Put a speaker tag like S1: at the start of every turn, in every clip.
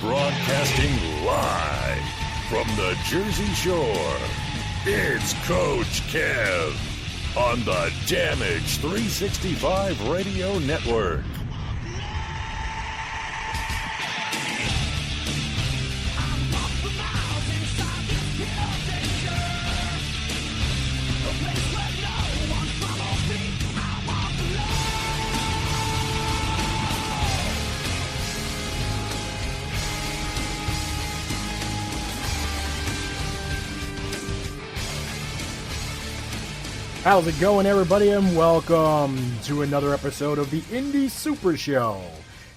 S1: Broadcasting live from the Jersey Shore, it's Coach Kev on the Damage 365 Radio Network.
S2: How's it going, everybody, and welcome to another episode of the Indy Super Show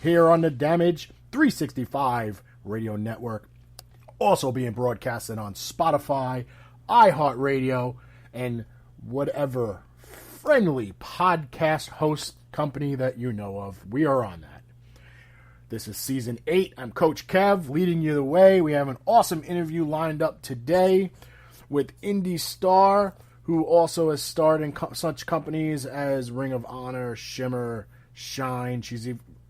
S2: here on the Damage 365 Radio Network, also being broadcasted on Spotify, iHeartRadio, and whatever friendly podcast host company that you know of. We are on that. This is Season 8. I'm Coach Kev, leading you the way. We have an awesome interview lined up today with Indy star, who also has starred in such companies as Ring of Honor, Shimmer, Shine. She's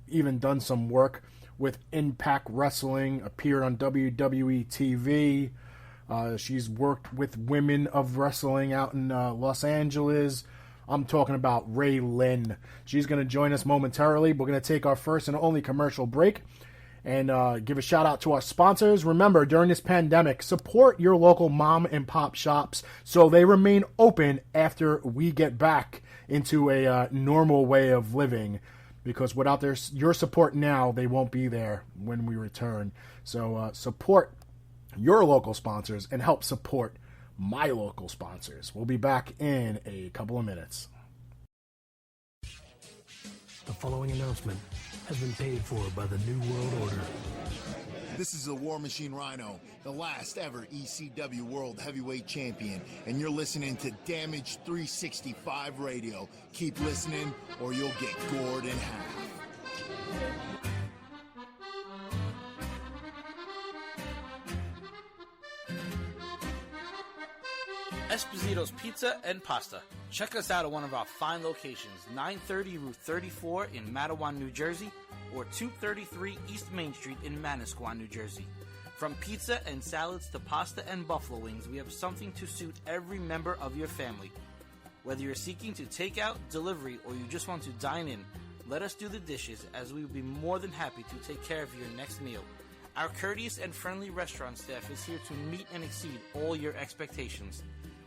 S2: even done some work with Impact Wrestling, appeared on WWE TV. She's worked with Women of Wrestling out in Los Angeles. I'm talking about Ray Lyn. She's going to join us momentarily. We're going to take our first and only commercial break and give a shout out to our sponsors. Remember, during this pandemic, support your local mom and pop shops so they remain open after we get back into a normal way of living, because without your support now, they won't be there when we return. So support your local sponsors and help support my local sponsors. We'll be back in a couple of minutes.
S3: The following announcement has been paid for by the New World Order.
S4: This is the War Machine Rhino, the last ever ECW World Heavyweight Champion, and you're listening to Damage 365 Radio. Keep listening or you'll get gored in half.
S5: Esposito's Pizza and Pasta. Check us out at one of our fine locations, 930 Route 34 in Matawan, New Jersey, or 233 East Main Street in Manasquan, New Jersey. From pizza and salads to pasta and buffalo wings, we have something to suit every member of your family. Whether you're seeking to take out, delivery, or you just want to dine in, let us do the dishes, as we will be more than happy to take care of your next meal. Our courteous and friendly restaurant staff is here to meet and exceed all your expectations.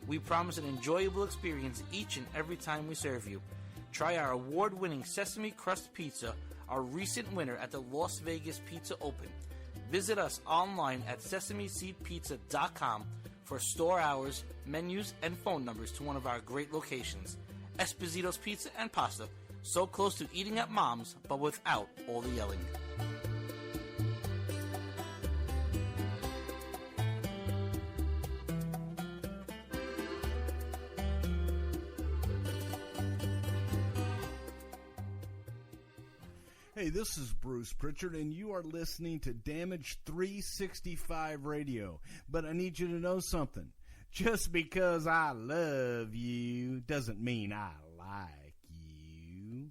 S5: We promise an enjoyable experience each and every time we serve you. Try our award-winning sesame crust pizza, our recent winner at the Las Vegas Pizza Open. Visit us online at sesameseedpizza.com for store hours, menus, and phone numbers to one of our great locations. Esposito's Pizza and Pasta, so close to eating at Mom's, but without all the yelling.
S6: Hey, this is Bruce Pritchard, and you are listening to Damage 365 Radio. But I need you to know something. Just because I love you doesn't mean I like you.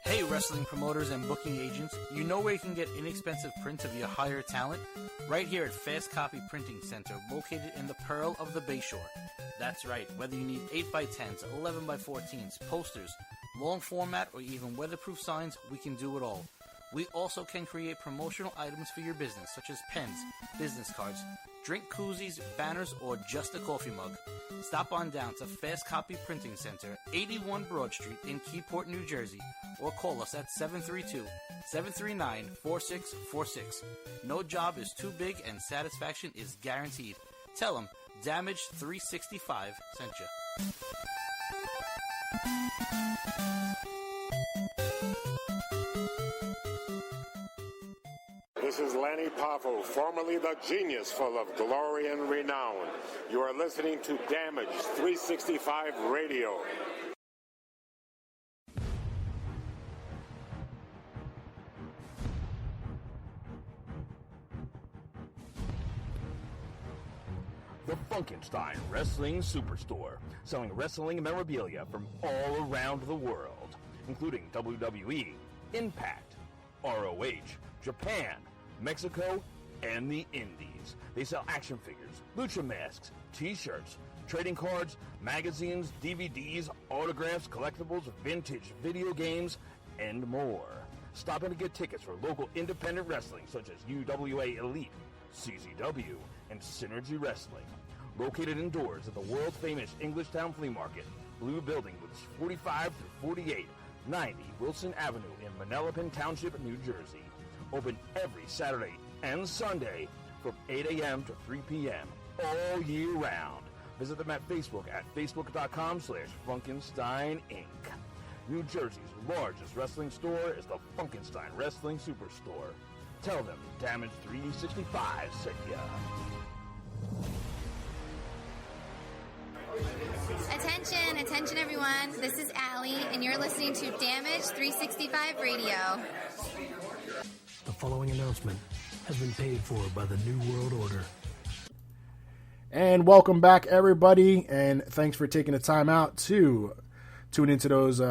S5: Hey, wrestling promoters and booking agents, you know where you can get inexpensive prints of your higher talent? Right here at Fast Copy Printing Center, located in the Pearl of the Bayshore. That's right, whether you need 8x10s, 11x14s, posters, long format, or even weatherproof signs, we can do it all. We also can create promotional items for your business, such as pens, business cards, drink koozies, banners, or just a coffee mug. Stop on down to Fast Copy Printing Center, 81 Broad Street in Keyport, New Jersey, or call us at 732-739-4646. No job is too big and satisfaction is guaranteed. Tell them Damage 365 sent you.
S7: This is Lanny Poffo, formerly the genius full of glory and renown. You are listening to Damage 365 Radio.
S8: the Funkenstein Wrestling Superstore, selling wrestling memorabilia from all around the world, including WWE, Impact, ROH, Japan, Mexico, and the Indies. They sell action figures, lucha masks, t-shirts, trading cards, magazines, DVDs, autographs, collectibles, vintage video games, and more. Stop in to get tickets for local independent wrestling such as UWA Elite, CZW, and Synergy Wrestling. Located indoors at the world-famous Englishtown Flea Market, Blue Building, booths 45 through 48, 90 Wilson Avenue in Manalapan Township, New Jersey. Open every Saturday and Sunday from 8 a.m. to 3 p.m. all year round. Visit them at Facebook at facebook.com/Funkenstein Inc. New Jersey's largest wrestling store is the Funkenstein Wrestling Superstore. Tell them Damage 365 sent ya.
S9: Attention everyone, this is Allie, and you're listening to Damage 365 Radio.
S3: The following announcement has been paid for by the New World Order.
S2: And welcome back, everybody, and thanks for taking the time out to tune into those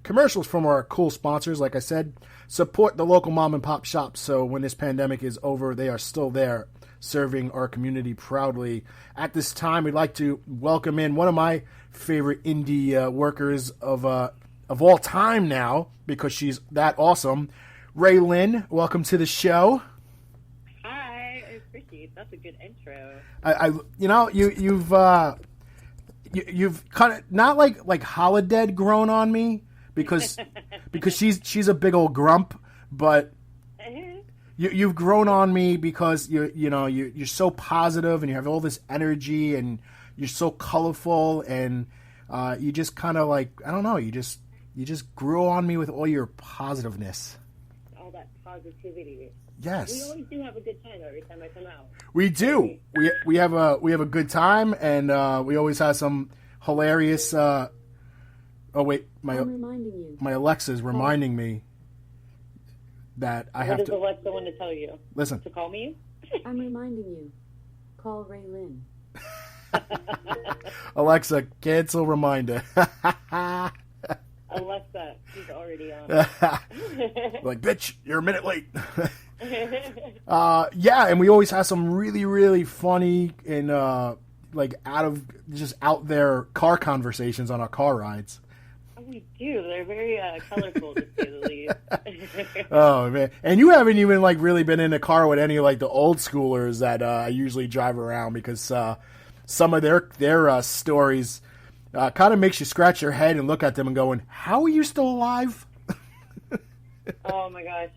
S2: commercials from our cool sponsors. Like I said, support the local mom and pop shops so when this pandemic is over, they are still there serving our community proudly. At this time, we'd like to welcome in one of my favorite indie workers of all time now, because she's that awesome. Ray Lyn, welcome to the show.
S10: Hi, I appreciate that's a good intro.
S2: You've kind of not like Holodead grown on me because she's a big old grump, but you've grown on me because you're so positive and you have all this energy and you're so colorful and you just kind of like, I don't know, you just grew on me with all your positiveness.
S10: All that positivity.
S2: Yes.
S10: We always do have a good time every time I come out.
S2: We do. We have a good time, and we always have some hilarious. Oh wait, my Alexa's reminding me that I have to.
S10: What does Alexa want to tell you?
S2: Listen.
S10: To call me?
S11: I'm reminding you. Call Ray Lyn.
S2: Alexa, cancel reminder.
S10: Alexa, she's already on.
S2: Like, bitch, you're a minute late. Yeah, and we always have some really, really funny and out there car conversations on our car rides.
S10: Oh, we do. They're very colorful, to say the least.
S2: Oh man, and you haven't even really been in a car with any the old schoolers that I usually drive around, because some of their stories kind of makes you scratch your head and look at them and going, "How are you still alive?"
S10: Oh my gosh.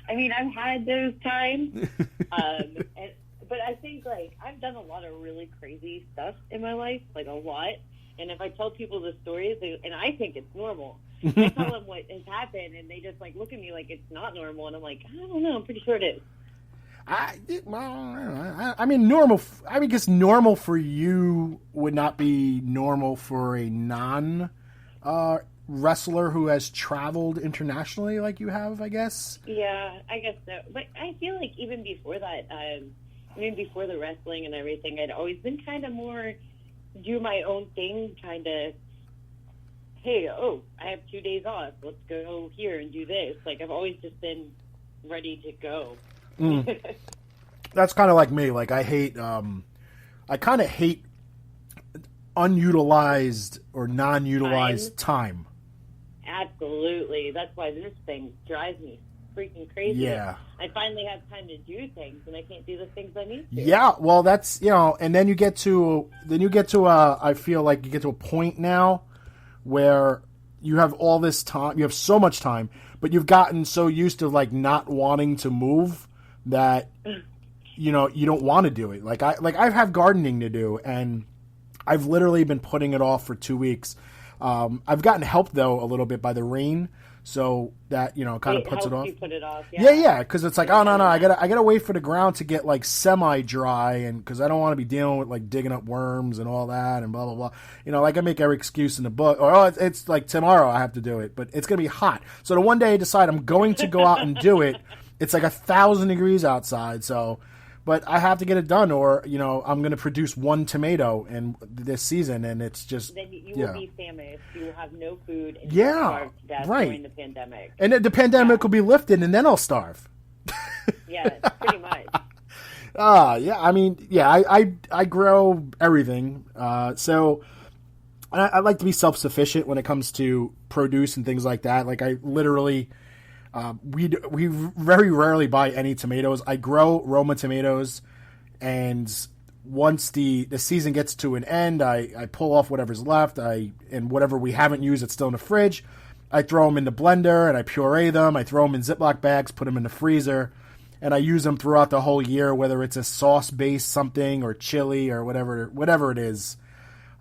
S10: I mean, I've had those times, but I think I've done a lot of really crazy stuff in my life, a lot. And if I tell people the stories, and I think it's normal, I tell them what has happened, and they just look at me like it's not normal, and I'm like, I don't know, I'm pretty sure it is.
S2: I mean, normal. I mean, I guess normal for you would not be normal for a non-wrestler who has traveled internationally like you have, I guess.
S10: Yeah, I guess so. But I feel like even before that, before the wrestling and everything, I'd always been kind of more do my own thing, kind of, hey, I have 2 days off. Let's go here and do this. I've always just been ready to go.
S2: That's kind of like me. I kind of hate unutilized or non-utilized time.
S10: Absolutely. That's why this thing drives me freaking crazy.
S2: Yeah.
S10: I finally have time to do things, and I can't do the things I need to.
S2: Yeah, well, that's, and then you get to I feel like you get to a point now where you have all this time, you have so much time, but you've gotten so used to not wanting to move that you don't want to do it. I have gardening to do, and I've literally been putting it off for 2 weeks. I've gotten help though a little bit by the rain, so that kind of puts it off.
S10: You put it off.
S2: Yeah, because it's oh no, I gotta wait for the ground to get semi dry, and because I don't want to be dealing with digging up worms and all that and blah blah blah. I make every excuse in the book, or it's tomorrow I have to do it, but it's gonna be hot. So the one day I decide I'm going to go out and do it, it's 1,000 degrees outside. So but I have to get it done, or I'm going to produce one tomato in this season, and it's just
S10: then you will be famished. You will have no food, and
S2: Yeah,
S10: you will starve to death
S2: right.
S10: during the pandemic.
S2: And the pandemic will be lifted, and then I'll starve.
S10: Yeah, pretty much.
S2: I grow everything. So I like to be self-sufficient when it comes to produce and things like that. Like I literally, we very rarely buy any tomatoes. I grow Roma tomatoes, and once the season gets to an end, I pull off whatever's left. And whatever we haven't used that's still in the fridge, I throw them in the blender and I puree them. I throw them in Ziploc bags, put them in the freezer. And I use them throughout the whole year, whether it's a sauce-based something or chili or whatever it is.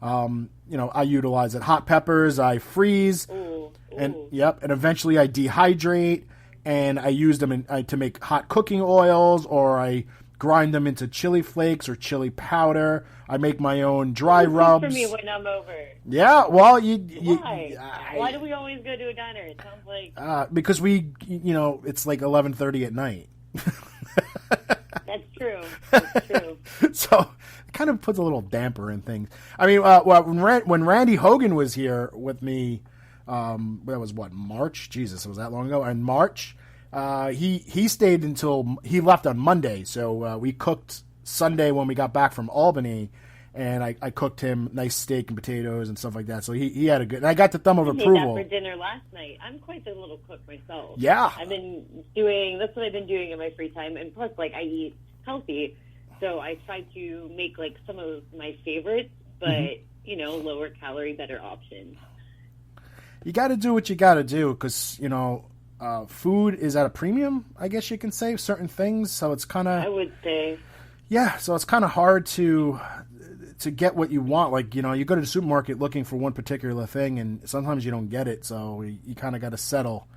S2: I utilize it. Hot peppers, I freeze, and eventually I dehydrate, and I use them to make hot cooking oils, or I grind them into chili flakes or chili powder. I make my own dry rubs.
S10: For me when I'm over.
S2: Yeah, well,
S10: Why do we always go to a diner? It sounds like
S2: because it's like 11:30 at night.
S10: That's true. That's true.
S2: So it kind of puts a little damper in things. I mean, when Randy Hogan was here with me, that was March? Jesus, it was that long ago. In March, he stayed until he left on Monday. So we cooked Sunday when we got back from Albany, and I cooked him nice steak and potatoes and stuff like that. So he had a good. And I got the thumb of approval.
S10: Made that for dinner last night. I'm quite the little cook myself.
S2: Yeah,
S10: that's what I've been doing in my free time, and plus, like, I eat healthy, so I try to make like some of my favorites, but lower calorie, better options.
S2: You got to do what you got to do because food is at a premium, I guess you can say, certain things. So it's kind of,
S10: I would say,
S2: yeah. So it's kind of hard to get what you want. Like, you go to the supermarket looking for one particular thing, and sometimes you don't get it. So you kind of got to settle.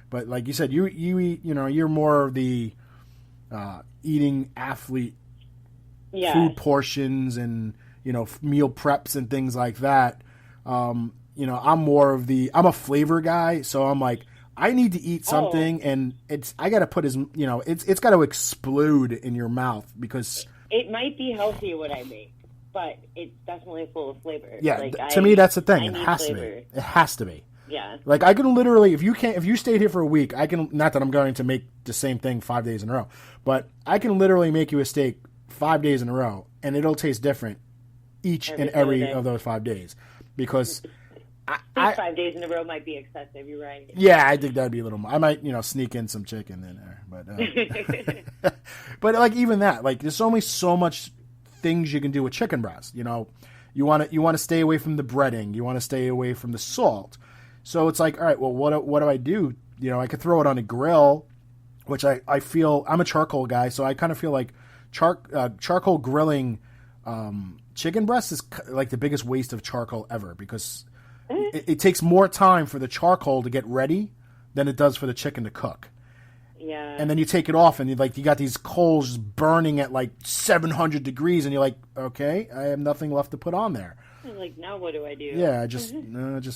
S2: But like you said, you eat, you're more of the eating athlete food portions and, meal preps and things like that. I'm a flavor guy. So I'm like, I need to eat something and I got to put it's got to explode in your mouth because
S10: it might be healthy what I make, but it's definitely full of flavor.
S2: Yeah. To me, that's the thing. It has to be. It has to be.
S10: Yeah.
S2: Like I can literally, if you stayed here for a week, not that I'm going to make the same thing 5 days in a row, but I can literally make you a steak 5 days in a row and it'll taste different every of those 5 days because
S10: I think 5 days in a row might be excessive. You're right.
S2: Yeah, I think that'd be a little more. I might, sneak in some chicken in there, but but like even that, like there's only so much things you can do with chicken breast. You want to stay away from the breading. You want to stay away from the salt. So it's like, all right, well, what do I do? I could throw it on a grill, which I feel I'm a charcoal guy, so I kind of feel like charcoal grilling chicken breast is like the biggest waste of charcoal ever because it takes more time for the charcoal to get ready than it does for the chicken to cook.
S10: Yeah.
S2: And then you take it off and you got these coals just burning at like 700 degrees and you're like, okay, I have nothing left to put on there.
S10: I'm like, now what do I do?
S2: Yeah, just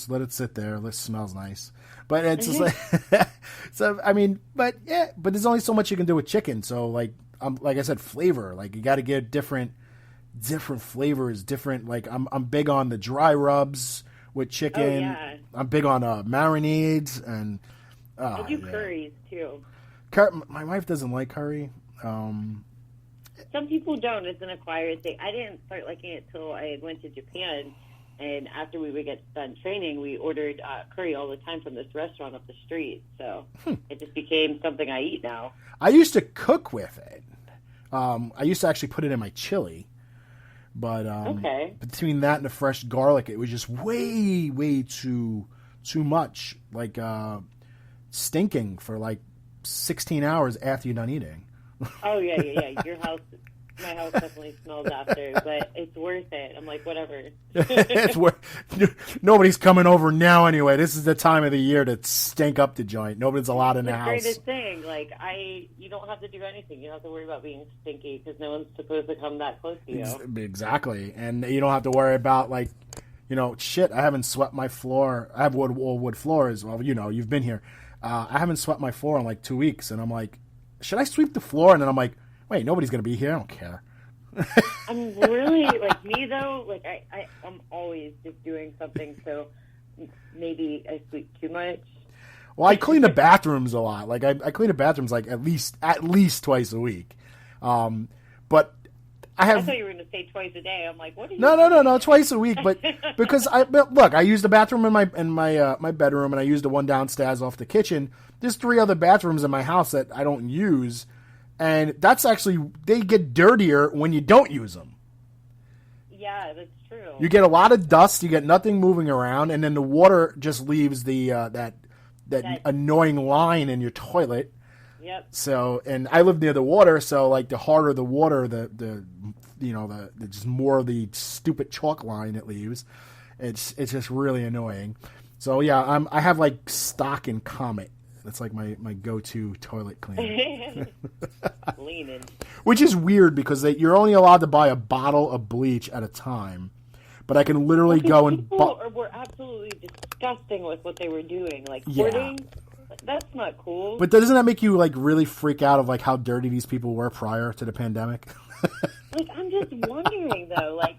S2: let it sit there. It smells nice. But it's just like, so, I mean, but there's only so much you can do with chicken. So like I said, flavor, like you got to get different flavors, like I'm big on the dry rubs with chicken.
S10: Oh, yeah.
S2: I'm big on marinades and
S10: I do curries too.
S2: My wife doesn't like curry.
S10: Some people don't. It's an acquired thing. I didn't start liking it till I went to Japan, and after we would get done training, we ordered curry all the time from this restaurant up the street. So it just became something I eat now.
S2: I used to cook with it. I used to actually put it in my chili. But between that and the fresh garlic, it was just way, way too much. Like stinking for like 16 hours after you're done eating.
S10: Oh, yeah. My house definitely smells after, but it's worth it. I'm like, whatever.
S2: Nobody's coming over now anyway. This is the time of the year to stink up the joint. Nobody's allowed in the house.
S10: It's the greatest thing. Like, you don't have to do anything. You don't have to worry about being stinky because no one's supposed to come that close to you.
S2: Exactly. And you don't have to worry about, like, shit, I haven't swept my floor. I have wood floors. Well, you've been here. I haven't swept my floor in like 2 weeks. And I'm like, should I sweep the floor? And then I'm like, Wait, nobody's gonna be here. I don't care.
S10: I'm really like me though. Like I'm always just doing something. So maybe I sleep too much.
S2: Well, I clean the bathrooms a lot. Like I clean the bathrooms like at least twice a week. But I
S10: thought you were going to say twice a day. I'm like, what are you?
S2: No, twice a week. But because look, I use the bathroom in my bedroom, and I use the one downstairs off the kitchen. There's 3 other bathrooms in my house that I don't use, and that's actually they get dirtier when you don't use them.
S10: Yeah, that's true.
S2: You get a lot of dust. You get nothing moving around, and then the water just leaves the that annoying line in your toilet.
S10: Yep.
S2: So, and I live near the water, so like the harder the water, the just more of the stupid chalk line it leaves. It's just really annoying. So yeah, I have like stock and Comet. That's like my go-to toilet cleaner.
S10: Leaning.
S2: Which is weird because you're only allowed to buy a bottle of bleach at a time. But I can literally go and
S10: people were absolutely disgusting with what they were doing, like hoarding. That's not cool.
S2: But doesn't that make you like really freak out of like how dirty these people were prior to the pandemic?
S10: Like I'm just wondering though, like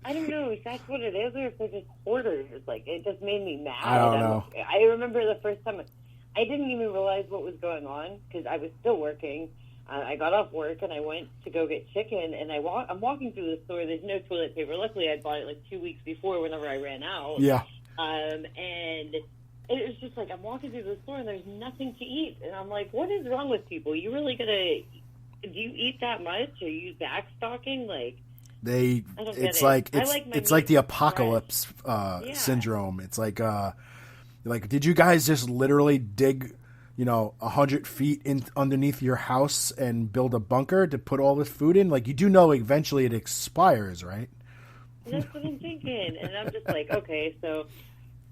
S10: I don't know if that's what it is or if they're just hoarders. Like it just made me mad.
S2: I don't know.
S10: I remember the first time I didn't even realize what was going on because I was still working. I got off work and I went to go get chicken, and I'm walking through the store. There's no toilet paper. Luckily, I bought it like 2 weeks before whenever I ran out.
S2: Yeah.
S10: And it was just like I'm walking through the store and there's nothing to eat, and I'm like, what is wrong with people? You really do you eat that much? Are you backstocking? Like
S2: it's like the apocalypse syndrome. It's like did you guys just literally dig 100 feet in underneath your house and build a bunker to put all this food in? Like, you do know eventually it expires, right?
S10: That's what I'm thinking. And I'm just like, okay, so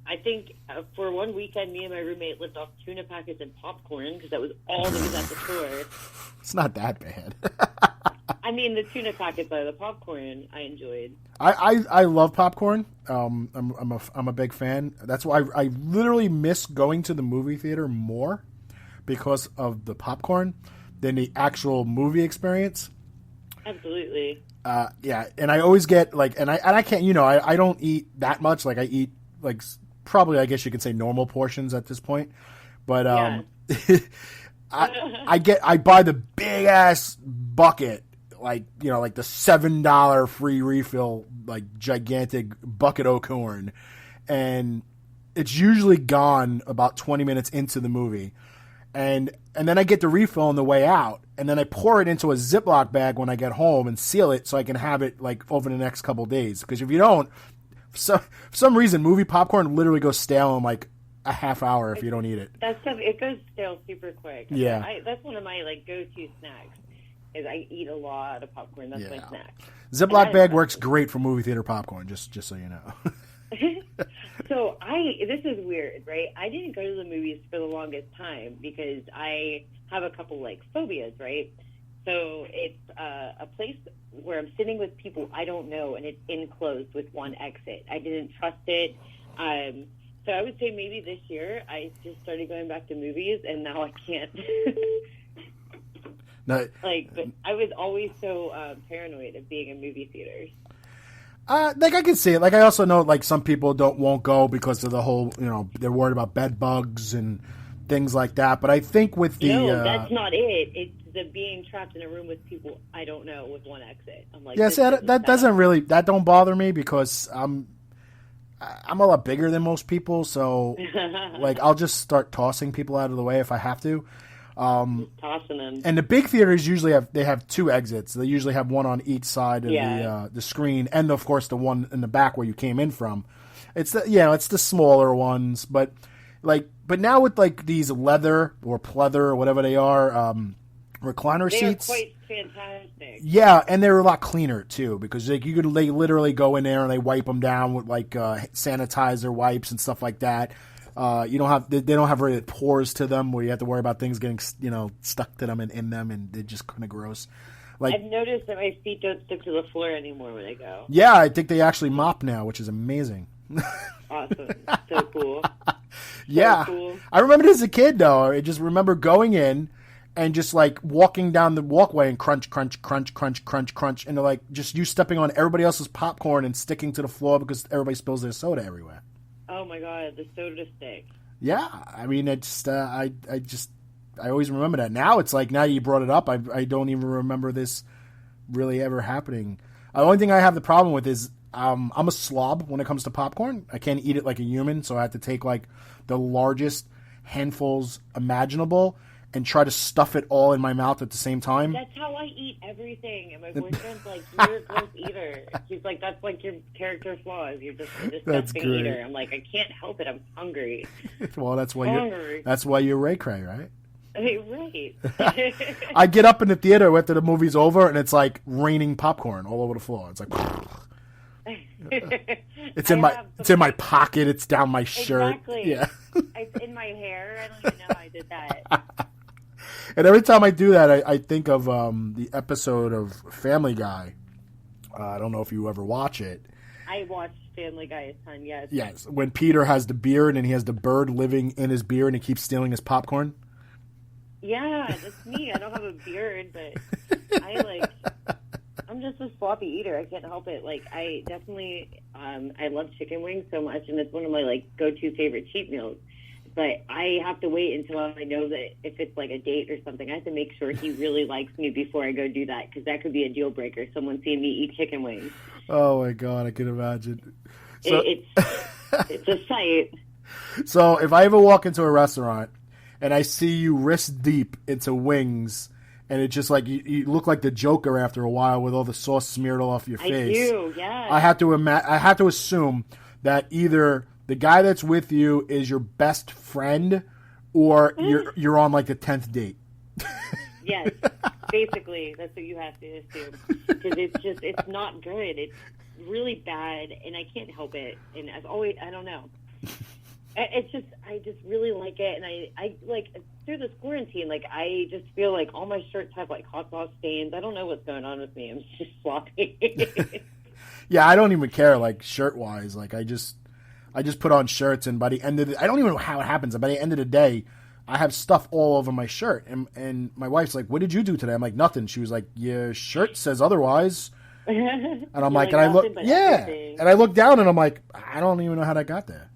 S10: I think for one weekend, me and my roommate lived off tuna packets and popcorn because that was all that was at the store.
S2: It's not that bad.
S10: I mean, the tuna packets are the popcorn I enjoyed.
S2: I love popcorn. I'm a big fan. That's why I literally miss going to the movie theater more because of the popcorn than the actual movie experience.
S10: Absolutely.
S2: Yeah, and I always get and I can't, I don't eat that much. Like I eat probably, I guess you could say, normal portions at this point. But I buy the big ass bucket, like the $7 free refill, like gigantic bucket of corn, and it's usually gone about 20 minutes into the movie. And then I get the refill on the way out, and then I pour it into a Ziploc bag when I get home and seal it so I can have it over the next couple of days. Because if you don't, for some reason, movie popcorn literally goes stale in a half hour if you don't eat it.
S10: It goes stale super quick.
S2: Yeah,
S10: that's one of my go-to snacks. Is I eat a lot of popcorn. That's my snack.
S2: Ziploc bag works great for movie theater popcorn. Just so you know.
S10: So this is weird, right? I didn't go to the movies for the longest time because I have a couple phobias, right? So it's a place where I'm sitting with people I don't know, and it's enclosed with one exit. I didn't trust it. So I would say maybe this year I just started going back to movies, and now I can't.
S2: No,
S10: but I was always so paranoid of being in movie theaters.
S2: I can see it. I also know some people won't go because of the whole, they're worried about bed bugs and things like that. But I think with the
S10: that's not it. It's the being trapped in a room with people I don't know with one exit. I'm like,
S2: that don't bother me because I'm a lot bigger than most people, so I'll just start tossing people out of the way if I have to.
S10: Tossing them.
S2: And the big theaters usually have 2 exits. They usually have one on each side of the screen, and of course the one in the back where you came in from. It's the smaller ones, but now with these leather or pleather or whatever they are, recliner seats.
S10: They're quite fantastic.
S2: Yeah, and they're a lot cleaner too because they literally go in there and they wipe them down with sanitizer wipes and stuff like that. They don't have really pores to them where you have to worry about things getting stuck to them and in them, and they're just kind of gross.
S10: I've noticed that my feet don't stick to the floor anymore when I go.
S2: Yeah, I think they actually mop now, which is amazing.
S10: Awesome, so cool.
S2: Yeah,
S10: so cool.
S2: I remember it as a kid though. I just remember going in, and just like walking down the walkway and crunch, crunch, crunch, crunch, crunch, crunch, and like just you stepping on everybody else's popcorn and sticking to the floor because everybody spills their soda everywhere.
S10: Oh my God, the soda stick.
S2: Yeah, I mean, it's I always remember that. Now it's like, now you brought it up, I don't even remember this really ever happening. The only thing I have the problem with is I'm a slob when it comes to popcorn. I can't eat it like a human, so I have to take like the largest handfuls imaginable and try to stuff it all in my mouth at the same time.
S10: That's how I eat everything. And my boyfriend's like, you're a gross eater. He's like, that's like your character flaws. You're just a disgusting eater. I'm like, I can't help it. I'm hungry.
S2: Well, that's why you're Ray Cray, right?
S10: Right.
S2: I get up in the theater after the movie's over, and it's like raining popcorn all over the floor. It's like, it's in my pocket. It's down my shirt.
S10: Exactly.
S2: Yeah.
S10: It's in my hair. I don't even know how I did that.
S2: And every time I do that, I think of the episode of Family Guy. I don't know if you ever watch it.
S10: I watched Family Guy a ton, yes.
S2: Yes, when Peter has the beard and he has the bird living in his beard and he keeps stealing his popcorn.
S10: Yeah, that's me. I don't have a beard, but I'm just a sloppy eater. I can't help it. Like, I definitely, I love chicken wings so much, and it's one of my, like, go-to favorite cheat meals. But I have to wait until I know that if it's like a date or something, I have to make sure he really likes me before I go do that, because that could be a deal breaker. Someone seeing me eat chicken wings.
S2: Oh my God, I can imagine. So,
S10: it's a sight.
S2: So if I ever walk into a restaurant and I see you wrist deep into wings, and it's just like you look like the Joker after a while with all the sauce smeared all off your face.
S10: I do, yeah.
S2: I have to assume that either the guy that's with you is your best friend, or you're on like the 10th date.
S10: Yes, basically, that's what you have to assume, because it's not good. It's really bad, and I can't help it. And I've always, I don't know. I just really like it, and I like through this quarantine, like I just feel like all my shirts have like hot sauce stains. I don't know what's going on with me. I'm just sloppy.
S2: Yeah, I don't even care, like shirt wise. Like I just put on shirts, and by the end of I don't even know how it happens. And by the end of the day, I have stuff all over my shirt. And my wife's like, "What did you do today?" I'm like, "Nothing." She was like, "Your shirt says otherwise." And I'm like, and I look, yeah. Everything. And I look down, and I'm like, I don't even know how that got there.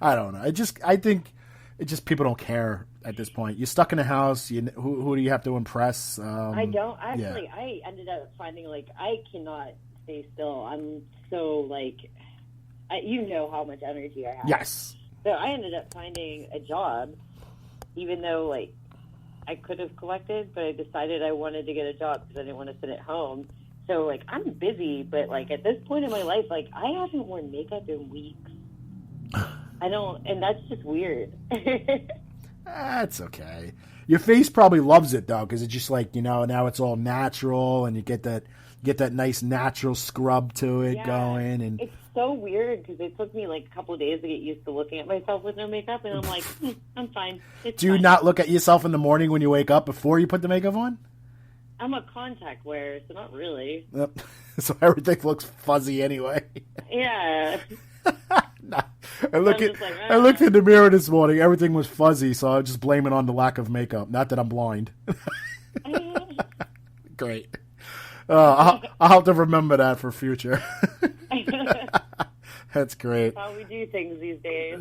S2: I don't know. I think it just people don't care at this point. You're stuck in a house. Who do you have to impress?
S10: I don't actually. Yeah. I ended up finding like I cannot stay still. I'm so like, you know how much energy I have.
S2: Yes.
S10: So I ended up finding a job, even though like I could have collected, but I decided I wanted to get a job because I didn't want to sit at home. So like I'm busy, but like at this point in my life, like I haven't worn makeup in weeks. I don't, and that's just weird.
S2: That's okay. Your face probably loves it though, because it's just like, now it's all natural, and you get that nice natural scrub to it going. And
S10: it's so weird because it took me like a couple of days to get used to looking at myself with no makeup, and I'm like, I'm fine.
S2: Do you not look at yourself in the morning when you wake up before you put the makeup on?
S10: I'm a contact wearer, so not really.
S2: Yep. So everything looks fuzzy anyway.
S10: Yeah.
S2: Nah. I looked in the mirror this morning. Everything was fuzzy, so I was just blaming it on the lack of makeup. Not that I'm blind. Great. I'll have to remember that for future. That's great.
S10: That's how we do things these days.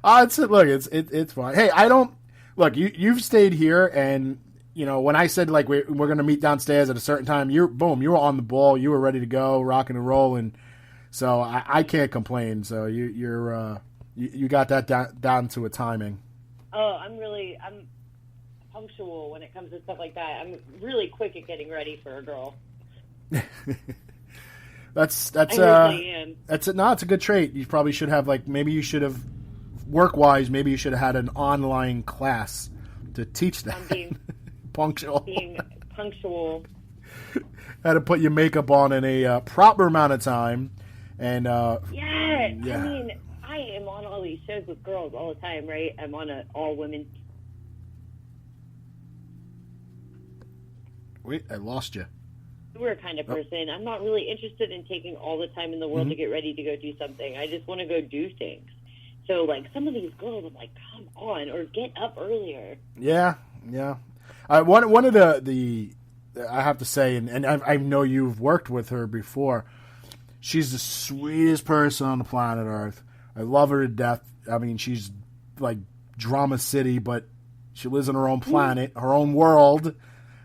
S2: It's fine. Hey, I don't look. You've stayed here, and when I said like we're going to meet downstairs at a certain time, you were on the ball. You were ready to go, rocking and rolling. So I can't complain. So you got that down to a timing.
S10: Oh, I'm punctual when it comes to stuff like that. I'm really quick at getting ready for a girl.
S2: That's
S10: really am.
S2: It's a good trait. You probably should have maybe you should have work-wise, maybe you should have had an online class to teach that.
S10: I'm being
S2: punctual.
S10: Being punctual.
S2: Had to put your makeup on in a proper amount of time. And
S10: yeah. I mean, I am on all these shows with girls all the time, right? I'm on an all-women.
S2: Wait, I lost you.
S10: We're kind of person. I'm not really interested in taking all the time in the world to get ready to go do something. I just want to go do things. So, like, some of these girls, I'm like, come on, or get up earlier.
S2: Yeah. One of the I have to say, and I know you've worked with her before, she's the sweetest person on the planet Earth. I love her to death. I mean, she's like Drama City, but she lives on her own planet, her own world.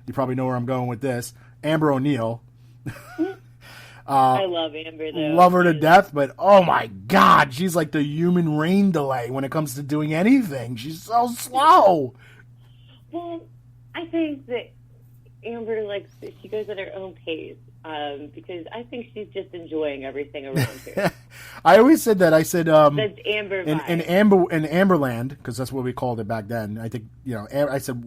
S2: You probably know where I'm going with this. Amber O'Neil.
S10: I love Amber, though.
S2: Love her to death, but oh my God, she's like the human rain delay when it comes to doing anything. She's so slow.
S10: Well, I think that Amber, like, she goes at her own pace. Because I think she's just enjoying everything around her.
S2: I always said that. I said
S10: that's Amber
S2: in Amberland, because that's what we called it back then. I think I said,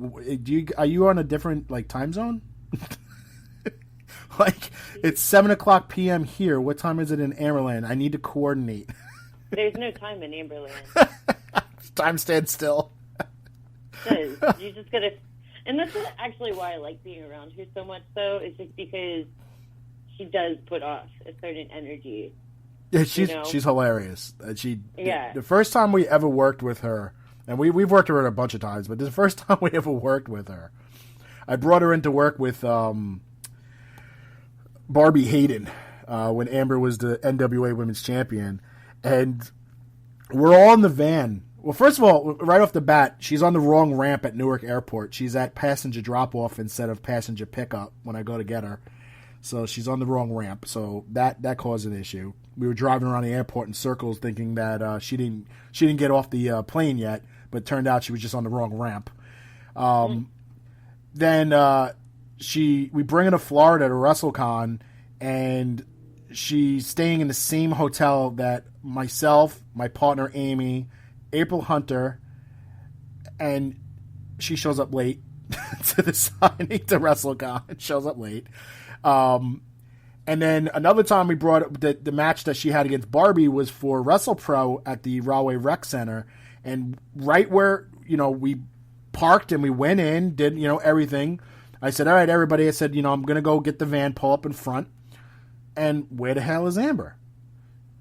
S2: are you on a different like time zone? Like it's 7:00 p.m. here. What time is it in Amberland? I need to coordinate.
S10: There's no time in Amberland.
S2: Time stands still.
S10: It does. You just gotta, and that's actually why I like being around her so much. Though is just because she does put off a certain energy.
S2: Yeah, she's hilarious.
S10: Yeah.
S2: The first time we ever worked with her, and we've worked with her a bunch of times, but the first time we ever worked with her, I brought her in to work with Barbie Hayden when Amber was the NWA Women's Champion, and we're all in the van. Well, first of all, right off the bat, she's on the wrong ramp at Newark Airport. She's at passenger drop-off instead of passenger pickup when I go to get her. So she's on the wrong ramp. So that caused an issue. We were driving around the airport in circles thinking that she didn't get off the plane yet, but it turned out she was just on the wrong ramp. Then we bring her to Florida to WrestleCon, and she's staying in the same hotel that myself, my partner Amy, April Hunter, and she shows up late to the signing to WrestleCon. Shows up late. And then another time we brought up the match that she had against Barbie was for WrestlePro at the Rahway Rec Center. And right where, we parked and we went in, did, everything. I said, all right, everybody. I said, I'm going to go get the van, pull up in front. And where the hell is Amber?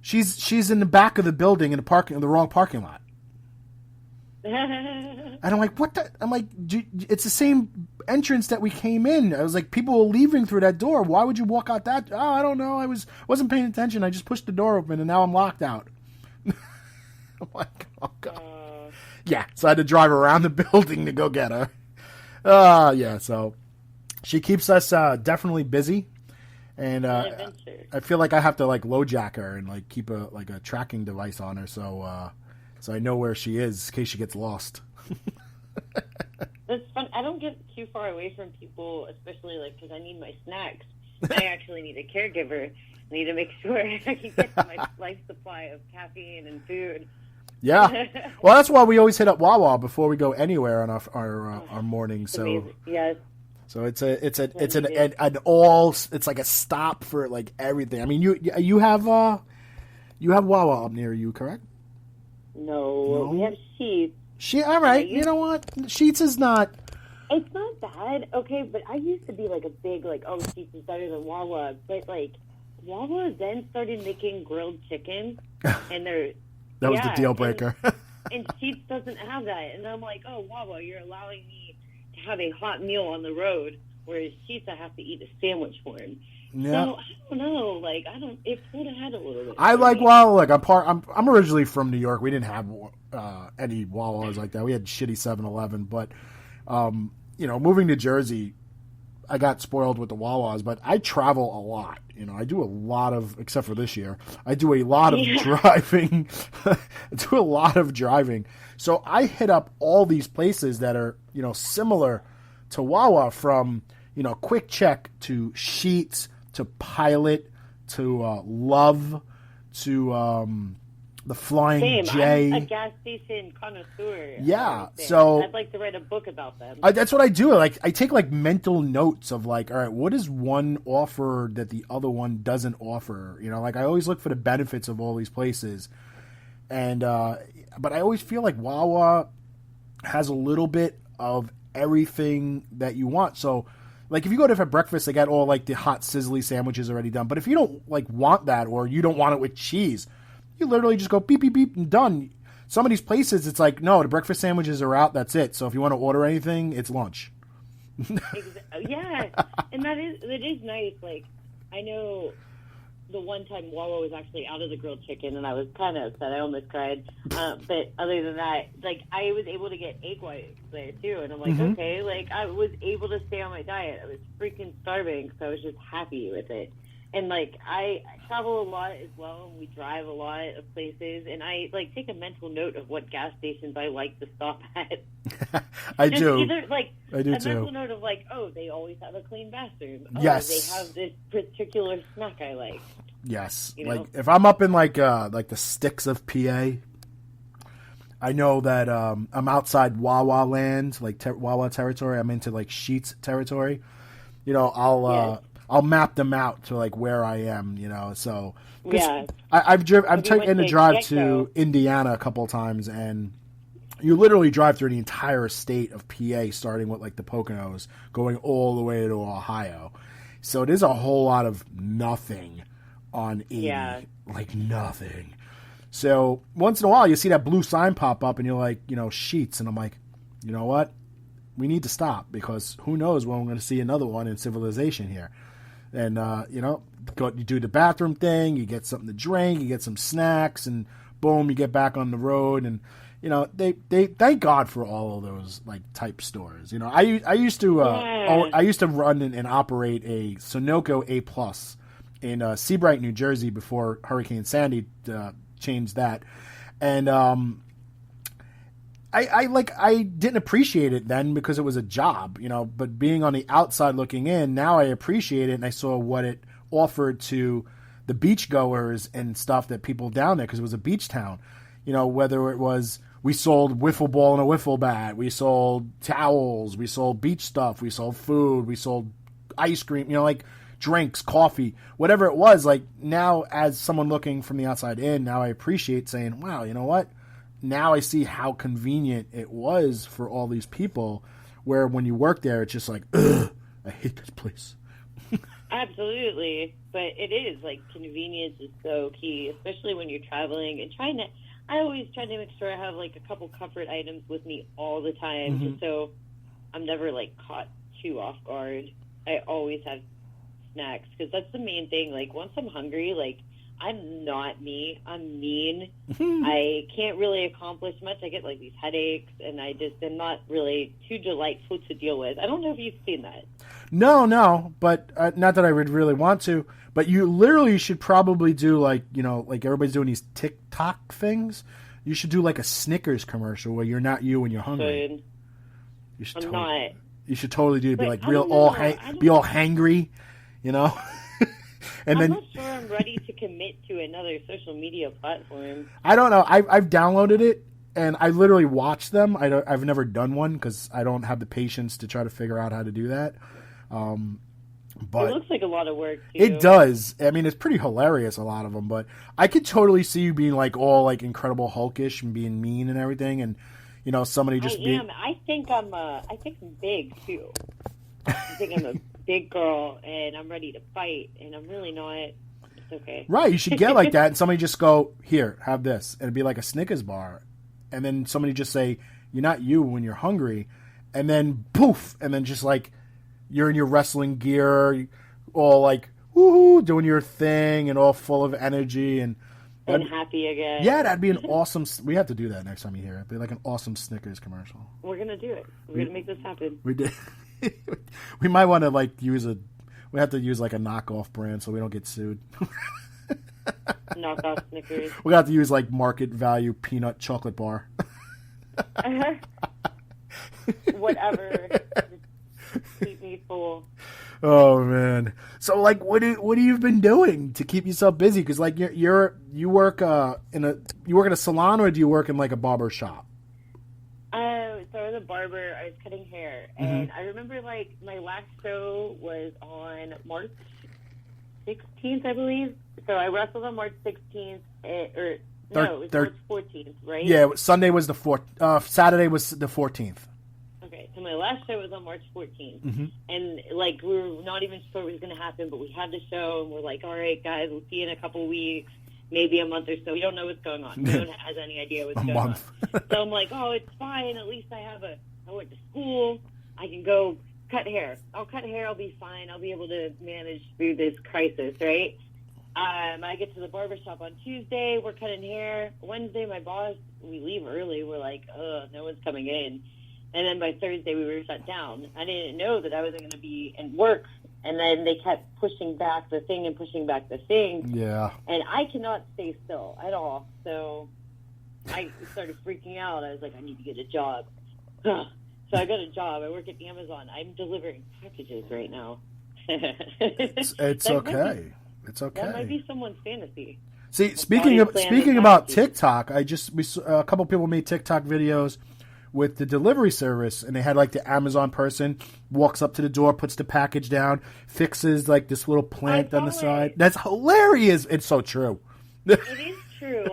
S2: She's in the back of the building in the wrong parking lot. And I'm like, what the? I'm like, it's the same entrance that we came in. I was like, people were leaving through that door. Why would you walk out that? Oh, I don't know. I wasn't paying attention. I just pushed the door open and now I'm locked out. I'm like, oh God. Yeah, so I had to drive around the building to go get her. Yeah, so she keeps us definitely busy. And I feel like I have to like LoJack her and like keep a tracking device on her so I know where she is in case she gets lost.
S10: That's fun. I don't get too far away from people, especially like because I need my snacks. I actually need a caregiver. I need to make sure I can get my life supply of caffeine and food.
S2: Yeah, well, that's why we always hit up Wawa before we go anywhere on our mornings. So
S10: yes.
S2: So it's like a stop for like everything. I mean, you have Wawa up near you, correct?
S10: No, we have Sheetz.
S2: All right. You know what? Sheetz is not.
S10: It's not bad, okay, but I used to be like a big Sheetz is better than Wawa, but like Wawa then started making grilled chicken, and
S2: that was the deal breaker.
S10: And Sheetz doesn't have that, and I'm like, oh Wawa, you're allowing me to have a hot meal on the road, whereas Sheetz I have to eat a sandwich for him.
S2: Yeah.
S10: So I don't know, it pulled ahead a little bit.
S2: I like Wawa. Like I'm originally from New York. We didn't have any Wawas like that. We had shitty 7-Eleven, but moving to Jersey, I got spoiled with the Wawas. But I travel a lot. I do a lot of, except for this year, I do a lot of driving. I do a lot of driving. So I hit up all these places that are similar to Wawa, from Quick Check to Sheetz to Pilot to Love to the Flying J.
S10: I'm a gas station connoisseur.
S2: Yeah, so
S10: I'd like to write a book about them.
S2: That's what I do. Like I take mental notes of all right, what is one offer that the other one doesn't offer? I always look for the benefits of all these places, and but I always feel like Wawa has a little bit of everything that you want. So. Like, if you go to for breakfast, they got all, the hot, sizzly sandwiches already done. But if you don't, want that, or you don't want it with cheese, you literally just go beep, beep, beep, and done. some of these places, it's like, no, the breakfast sandwiches are out. That's it. So if you want to order anything, it's lunch.
S10: Yeah, and that is nice. Like, I know the one time Wawa was actually out of the grilled chicken, and I was kind of upset. I almost cried. But other than that, like, I was able to get egg whites there too, and I'm like, okay, like, I was able to stay on my diet. I was freaking starving, so I was just happy with it. And, like, I travel a lot as well, and we drive a lot of places, and I, like, take a mental note of what gas stations I like to stop at.
S2: I do.
S10: Either, like,
S2: I do,
S10: a
S2: too.
S10: mental note of, like, oh, they always have a clean bathroom. Oh,
S2: Yes.
S10: they have this particular snack I like.
S2: Yes.
S10: You know?
S2: Like, if I'm up in, like the sticks of PA, I know that I'm outside Wawa land, like Wawa territory. I'm into, like, Sheetz territory. You know, I'll map them out to, like, where I am, you know. So
S10: Yeah.
S2: I've taken a drive to Indiana a couple of times, and you literally drive through the entire state of PA, starting with, like, the Poconos, going all the way to Ohio. So there's a whole lot of nothing on 80.
S10: Yeah.
S2: Like, nothing. So once in a while, you see that blue sign pop up, and you're like, you know, Sheetz, and I'm like, you know what? We need to stop, because who knows when we're going to see another one in civilization here. And, you know, you do the bathroom thing, you get something to drink, you get some snacks, and boom, you get back on the road. And, you know, they thank God for all of those, like, type stores. You know, I used to run and operate a Sunoco A+ in Seabright, New Jersey, before Hurricane Sandy changed that. And I didn't appreciate it then because it was a job, you know, but being on the outside looking in, now I appreciate it, and I saw what it offered to the beachgoers and stuff, that people down there, because it was a beach town. You know, whether it was, we sold wiffle ball in a wiffle bat, we sold towels, we sold beach stuff, we sold food, we sold ice cream, you know, like drinks, coffee, whatever it was. Like, now, as someone looking from the outside in, now I appreciate saying, wow, you know what? Now I see how convenient it was for all these people, where when you work there, it's just like, ugh, I hate this place.
S10: Absolutely. But it is, like, convenience is so key, especially when you're traveling and I always try to make sure I have, like, a couple comfort items with me all the time, just so I'm never, like, caught too off guard. I always have snacks, because that's the main thing. Like, once I'm hungry, like, I'm not me. I'm mean. I can't really accomplish much. I get, like, these headaches, and I just am not really too delightful to deal with. I don't know if you've seen that.
S2: No, but not that I would really want to. But you literally should probably do, like, you know, like everybody's doing these TikTok things. You should do, like, a Snickers commercial where you're not you when you're hungry. You should You should totally do it. Be, like, be all hangry, you know? And
S10: I'm
S2: then,
S10: not sure I'm ready to commit to another social media platform.
S2: I don't know. I've downloaded it, and I literally watch them. I've never done one because I don't have the patience to try to figure out how to do that. But
S10: it looks like a lot of work, too.
S2: It does. I mean, it's pretty hilarious, a lot of them. But I could totally see you being, like, all, like, Incredible Hulkish and being mean and everything. And, you know, somebody just
S10: I think I'm big, too. I think I'm a big girl, and I'm ready to fight, and I'm really not. It's okay.
S2: Right, you should get like that, and somebody just go, here, have this. And it'd be like a Snickers bar. And then somebody just say, you're not you when you're hungry. And then, poof, and then just, like, you're in your wrestling gear, all, like, woohoo, doing your thing, and all full of energy. And
S10: happy again.
S2: Yeah, that'd be an awesome, we have to do that next time you hear it. It'd be like an awesome Snickers commercial.
S10: We're going to do it. We're going to make this happen.
S2: We did. We might want to, like, we have to use, like, a knockoff brand so we don't get sued.
S10: Knockoff Snickers.
S2: We have to use, like, market value peanut chocolate bar.
S10: Whatever. Keep me full.
S2: Oh man. So, like, what have you been doing to keep yourself busy? Because, like, you work in a salon, or do you work in, like, a barber shop?
S10: So I was a barber. I was cutting hair, and I remember, like, my last show was on March 16th, I believe. So I wrestled on March 16th, it was March 14th, right?
S2: Yeah, Sunday was the 4th. Saturday was the 14th.
S10: Okay, so my last show was on March 14th, and, like, we were not even sure what was going to happen, but we had the show, and we're like, all right, guys, we'll see you in a couple weeks. maybe a month or so. We don't know what's going on. No one has any idea what's going on. So I'm like, oh, it's fine. At least I went to school. I can go cut hair. I'll cut hair. I'll be fine. I'll be able to manage through this crisis, right? I get to the barbershop on Tuesday. We're cutting hair. Wednesday, my boss, we leave early. We're like, no one's coming in. And then by Thursday, we were shut down. I didn't know that I wasn't going to be in work. And then they kept pushing back the thing and pushing back the thing.
S2: Yeah.
S10: And I cannot stay still at all. So I started freaking out. I was like, I need to get a job. So I got a job. I work at Amazon. I'm delivering packages right now.
S2: It's okay. It's okay.
S10: That might be someone's fantasy.
S2: See, speaking about TikTok, a couple people made TikTok videos with the delivery service, and they had like the Amazon person walks up to the door, puts the package down, fixes like this little plant on the side. That's hilarious. It's so true.
S10: It is true.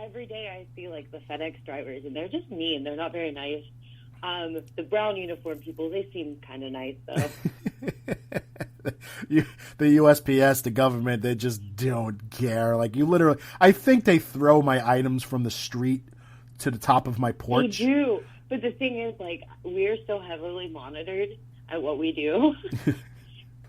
S10: Every day I see like the FedEx drivers, and they're just mean. They're not very nice. The brown uniform people, they seem kind of nice though.
S2: The USPS, the government, they just don't care. Like you literally, I think they throw my items from the street to the top of my porch.
S10: They do, but the thing is, like, we're so heavily monitored at what we do,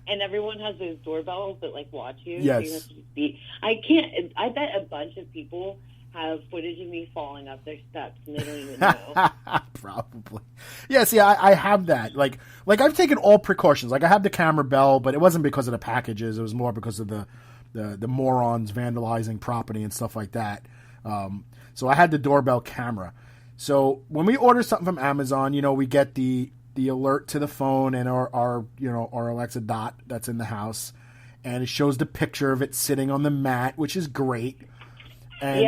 S10: and everyone has those doorbells that like watch you.
S2: Yes.
S10: So you have to be. I bet a bunch of people have footage of me falling up their steps and they don't even know.
S2: Probably. Yeah, see, I have that. Like I've taken all precautions. Like I have the camera bell, but it wasn't because of the packages. It was more because of the morons vandalizing property and stuff like that. So I had the doorbell camera. So when we order something from Amazon, we get the alert to the phone and our Alexa Dot that's in the house, and it shows the picture of it sitting on the mat, which is great. And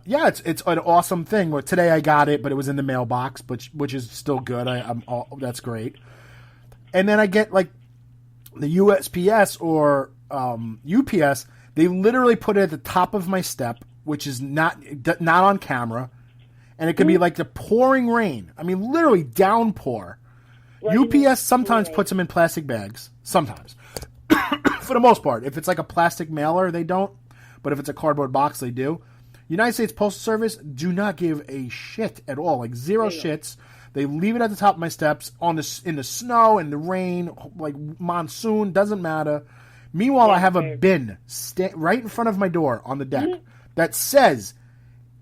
S2: it's an awesome thing. Well, today I got it, but it was in the mailbox, which is still good. That's great. And then I get like the USPS or UPS. They literally put it at the top of my step, which is not on camera, and it could be like the pouring rain. I mean, literally downpour. UPS sometimes puts them in plastic bags. Sometimes, for the most part, if it's like a plastic mailer, they don't. But if it's a cardboard box, they do. United States Postal Service do not give a shit at all. Like zero shits. They leave it at the top of my steps in the snow and the rain, like monsoon, doesn't matter. Meanwhile, I have a bin right in front of my door on the deck that says,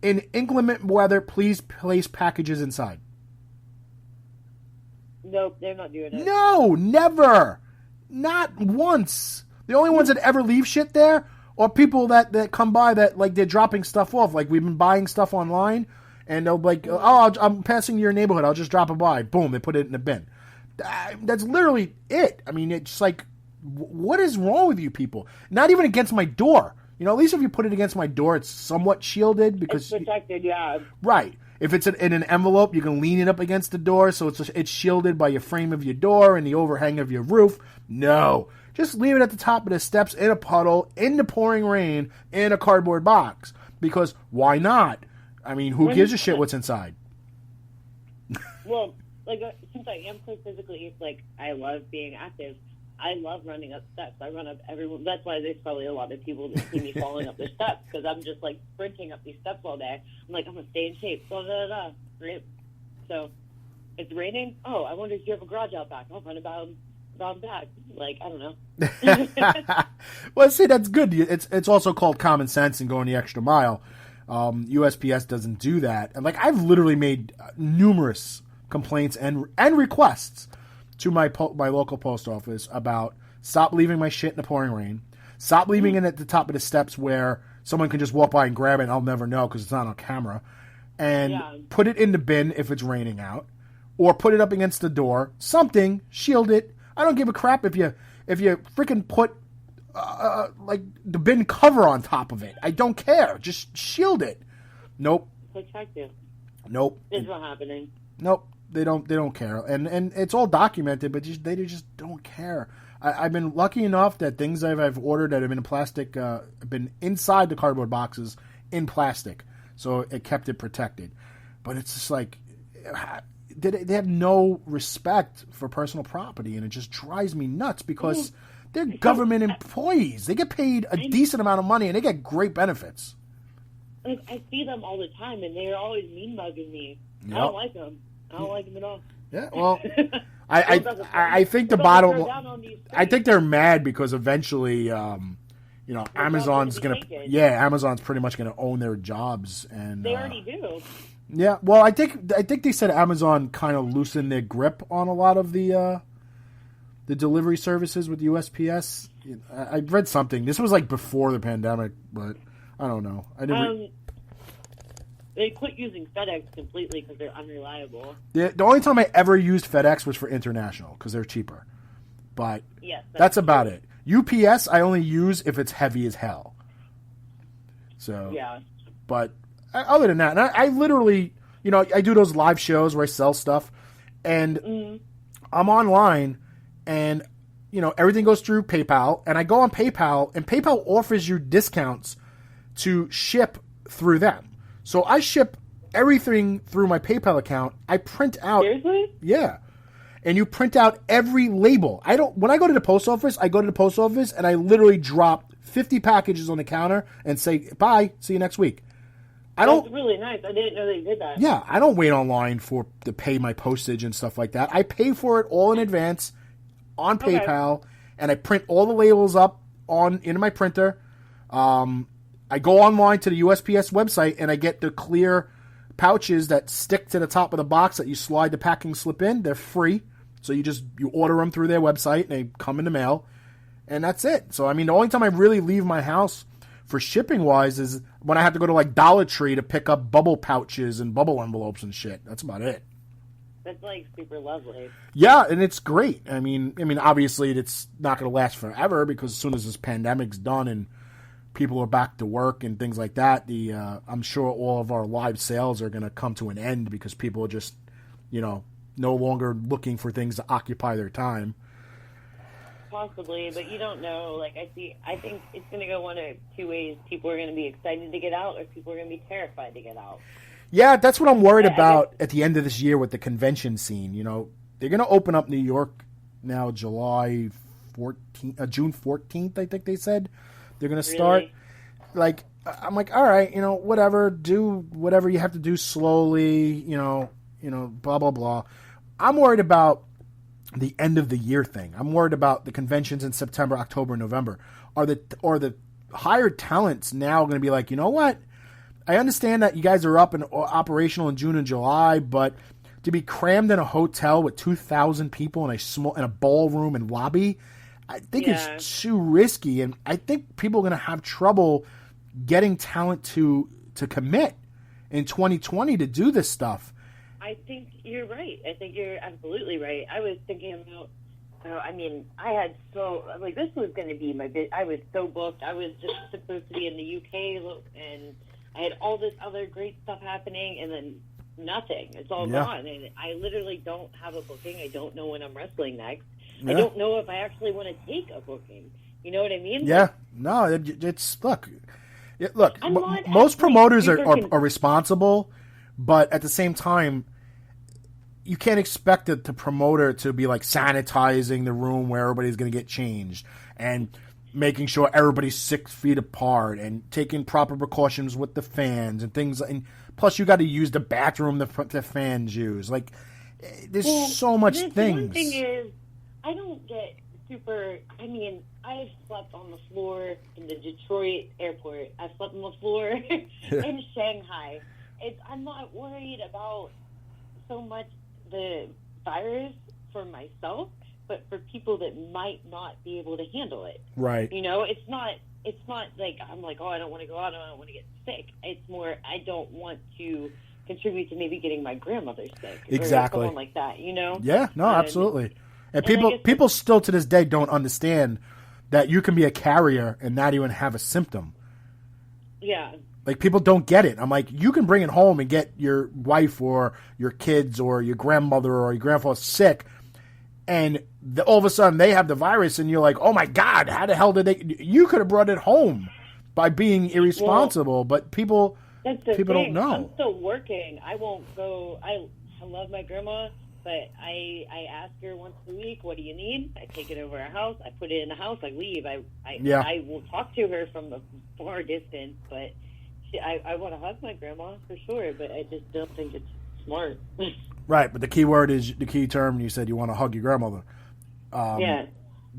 S2: in inclement weather, please place packages inside.
S10: Nope, they're not doing it.
S2: No, never. Not once. The only ones that ever leave shit there are people that come by that, like, they're dropping stuff off. Like, we've been buying stuff online, and they'll be like, I'm passing your neighborhood. I'll just drop it by. Boom, they put it in the bin. That's literally it. I mean, it's like, what is wrong with you people? Not even against my door. At least if you put it against my door, it's somewhat shielded because
S10: it's protected. Yeah.
S2: Right. If it's in an envelope, you can lean it up against the door, so it's shielded by your frame of your door and the overhang of your roof. No, just leave it at the top of the steps in a puddle, in the pouring rain, in a cardboard box. Because why not? I mean, who gives a shit what's inside?
S10: Well, since I am so physically, I love being active. I love running up steps. I run up everyone. That's why there's probably a lot of people that see me falling up the steps, because I'm just sprinting up these steps all day. I'm like, I'm gonna stay in shape. Blah blah blah. Right? So it's raining. Oh, I wonder if you have a garage out back. I'll run about back. I don't know.
S2: Well, see, that's good. It's also called common sense and going the extra mile. USPS doesn't do that, and I've literally made numerous complaints and requests to my local post office about stop leaving my shit in the pouring rain, stop leaving it at the top of the steps where someone can just walk by and grab it and I'll never know because it's not on camera, and put it in the bin if it's raining out, or put it up against the door, something, shield it. I don't give a crap if you freaking put the bin cover on top of it. I don't care. Just shield it. Nope.
S10: Protective.
S2: Nope.
S10: It's not happening.
S2: Nope. They don't care, and it's all documented, but they just don't care. I've been lucky enough that things I've ordered that have been in plastic have been inside the cardboard boxes in plastic, so it kept it protected. But it's just they have no respect for personal property, and it just drives me nuts because They're government employees. They get paid a decent amount of money, and they get great benefits.
S10: Like, I see them all the time, and they're always mean mugging me.
S2: Yep.
S10: I don't like them. I don't like them at all.
S2: Yeah, well, I think the bottom. I think they're mad because eventually, Amazon's gonna. Yeah, Amazon's pretty much gonna own their jobs, and
S10: they already do.
S2: Yeah, well, I think they said Amazon kind of loosened their grip on a lot of the delivery services with USPS. I read something. This was like before the pandemic, but I don't know.
S10: They quit using FedEx completely because they're unreliable.
S2: The only time I ever used FedEx was for international because they're cheaper. But
S10: yes,
S2: that's about it. UPS I only use if it's heavy as hell. So
S10: yeah.
S2: But other than that, and I literally, I do those live shows where I sell stuff, and I'm online, and everything goes through PayPal, and I go on PayPal, and PayPal offers you discounts to ship through them. So I ship everything through my PayPal account. I print out.
S10: Seriously?
S2: Yeah. And you print out every label. When I go to the post office, and I literally drop 50 packages on the counter and say, bye, see you next week.
S10: That's really nice. I didn't know they did that.
S2: Yeah, I don't wait online to pay my postage and stuff like that. I pay for it all in advance on PayPal, and I print all the labels up into my printer. I go online to the USPS website, and I get the clear pouches that stick to the top of the box that you slide the packing slip in. They're free, so you order them through their website, and they come in the mail, and that's it. So, the only time I really leave my house for shipping-wise is when I have to go to, like, Dollar Tree to pick up bubble pouches and bubble envelopes and shit. That's about it.
S10: That's, like, super lovely.
S2: Yeah, and it's great. Obviously, it's not going to last forever because as soon as this pandemic's done and people are back to work and things like that, I'm sure all of our live sales are going to come to an end because people are just, no longer looking for things to occupy their time.
S10: Possibly, but you don't know. Like, I think it's going to go one of two ways. People are going to be excited to get out, or people are going to be terrified to get out.
S2: Yeah, that's what I'm worried about at the end of this year with the convention scene. They're going to open up New York now June 14th, I think they said. They're going to start.
S10: Really?
S2: Like, I'm like, all right, whatever, do whatever you have to do slowly, blah, blah, blah. I'm worried about the end of the year thing. I'm worried about the conventions in September, October, November. Are the hired talents now going to be like, you know what? I understand that you guys are up and operational in June and July, but to be crammed in a hotel with 2,000 people in a ballroom and lobby, I think it's too risky, and I think people are going to have trouble getting talent to commit in 2020 to do this stuff.
S10: I think you're right. I think you're absolutely right. I was thinking about, this was going to be my bit. I was so booked. I was just supposed to be in the UK, and I had all this other great stuff happening, and then nothing. It's all gone, and I literally don't have a booking. I don't know when I'm wrestling next. Yeah. I don't know if I actually want to take a booking. You know what I mean?
S2: Yeah. No, look, most promoters are responsible, but at the same time, you can't expect the promoter to be like sanitizing the room where everybody's going to get changed and making sure everybody's 6 feet apart and taking proper precautions with the fans and things. And plus, you got to use the bathroom the fans use. Like, there's so much things.
S10: One thing is, I don't get super. I've slept on the floor in the Detroit airport. I've slept on the floor in Shanghai. I'm not worried about so much the virus for myself, but for people that might not be able to handle it.
S2: Right.
S10: It's not like I'm like, I don't want to go out. I don't want to get sick. It's more, I don't want to contribute to maybe getting my grandmother sick.
S2: Exactly.
S10: Or someone like that,
S2: Yeah, no, absolutely. And people still to this day don't understand that you can be a carrier and not even have a symptom.
S10: Yeah.
S2: Like, people don't get it. I'm like, you can bring it home and get your wife or your kids or your grandmother or your grandfather sick, and all of a sudden they have the virus, and you're like, oh my God, how the hell did they? You could have brought it home by being irresponsible, but people don't know.
S10: I'm still working. I won't go. I love my grandma, but but I ask her once a week, what do you need? I take it over our house. I put it in the house. I leave. I will talk to her from a far distance, but I want to hug my grandma for sure, but I just don't think it's smart.
S2: Right, but the key term, you said you want to hug your grandmother.
S10: Yeah.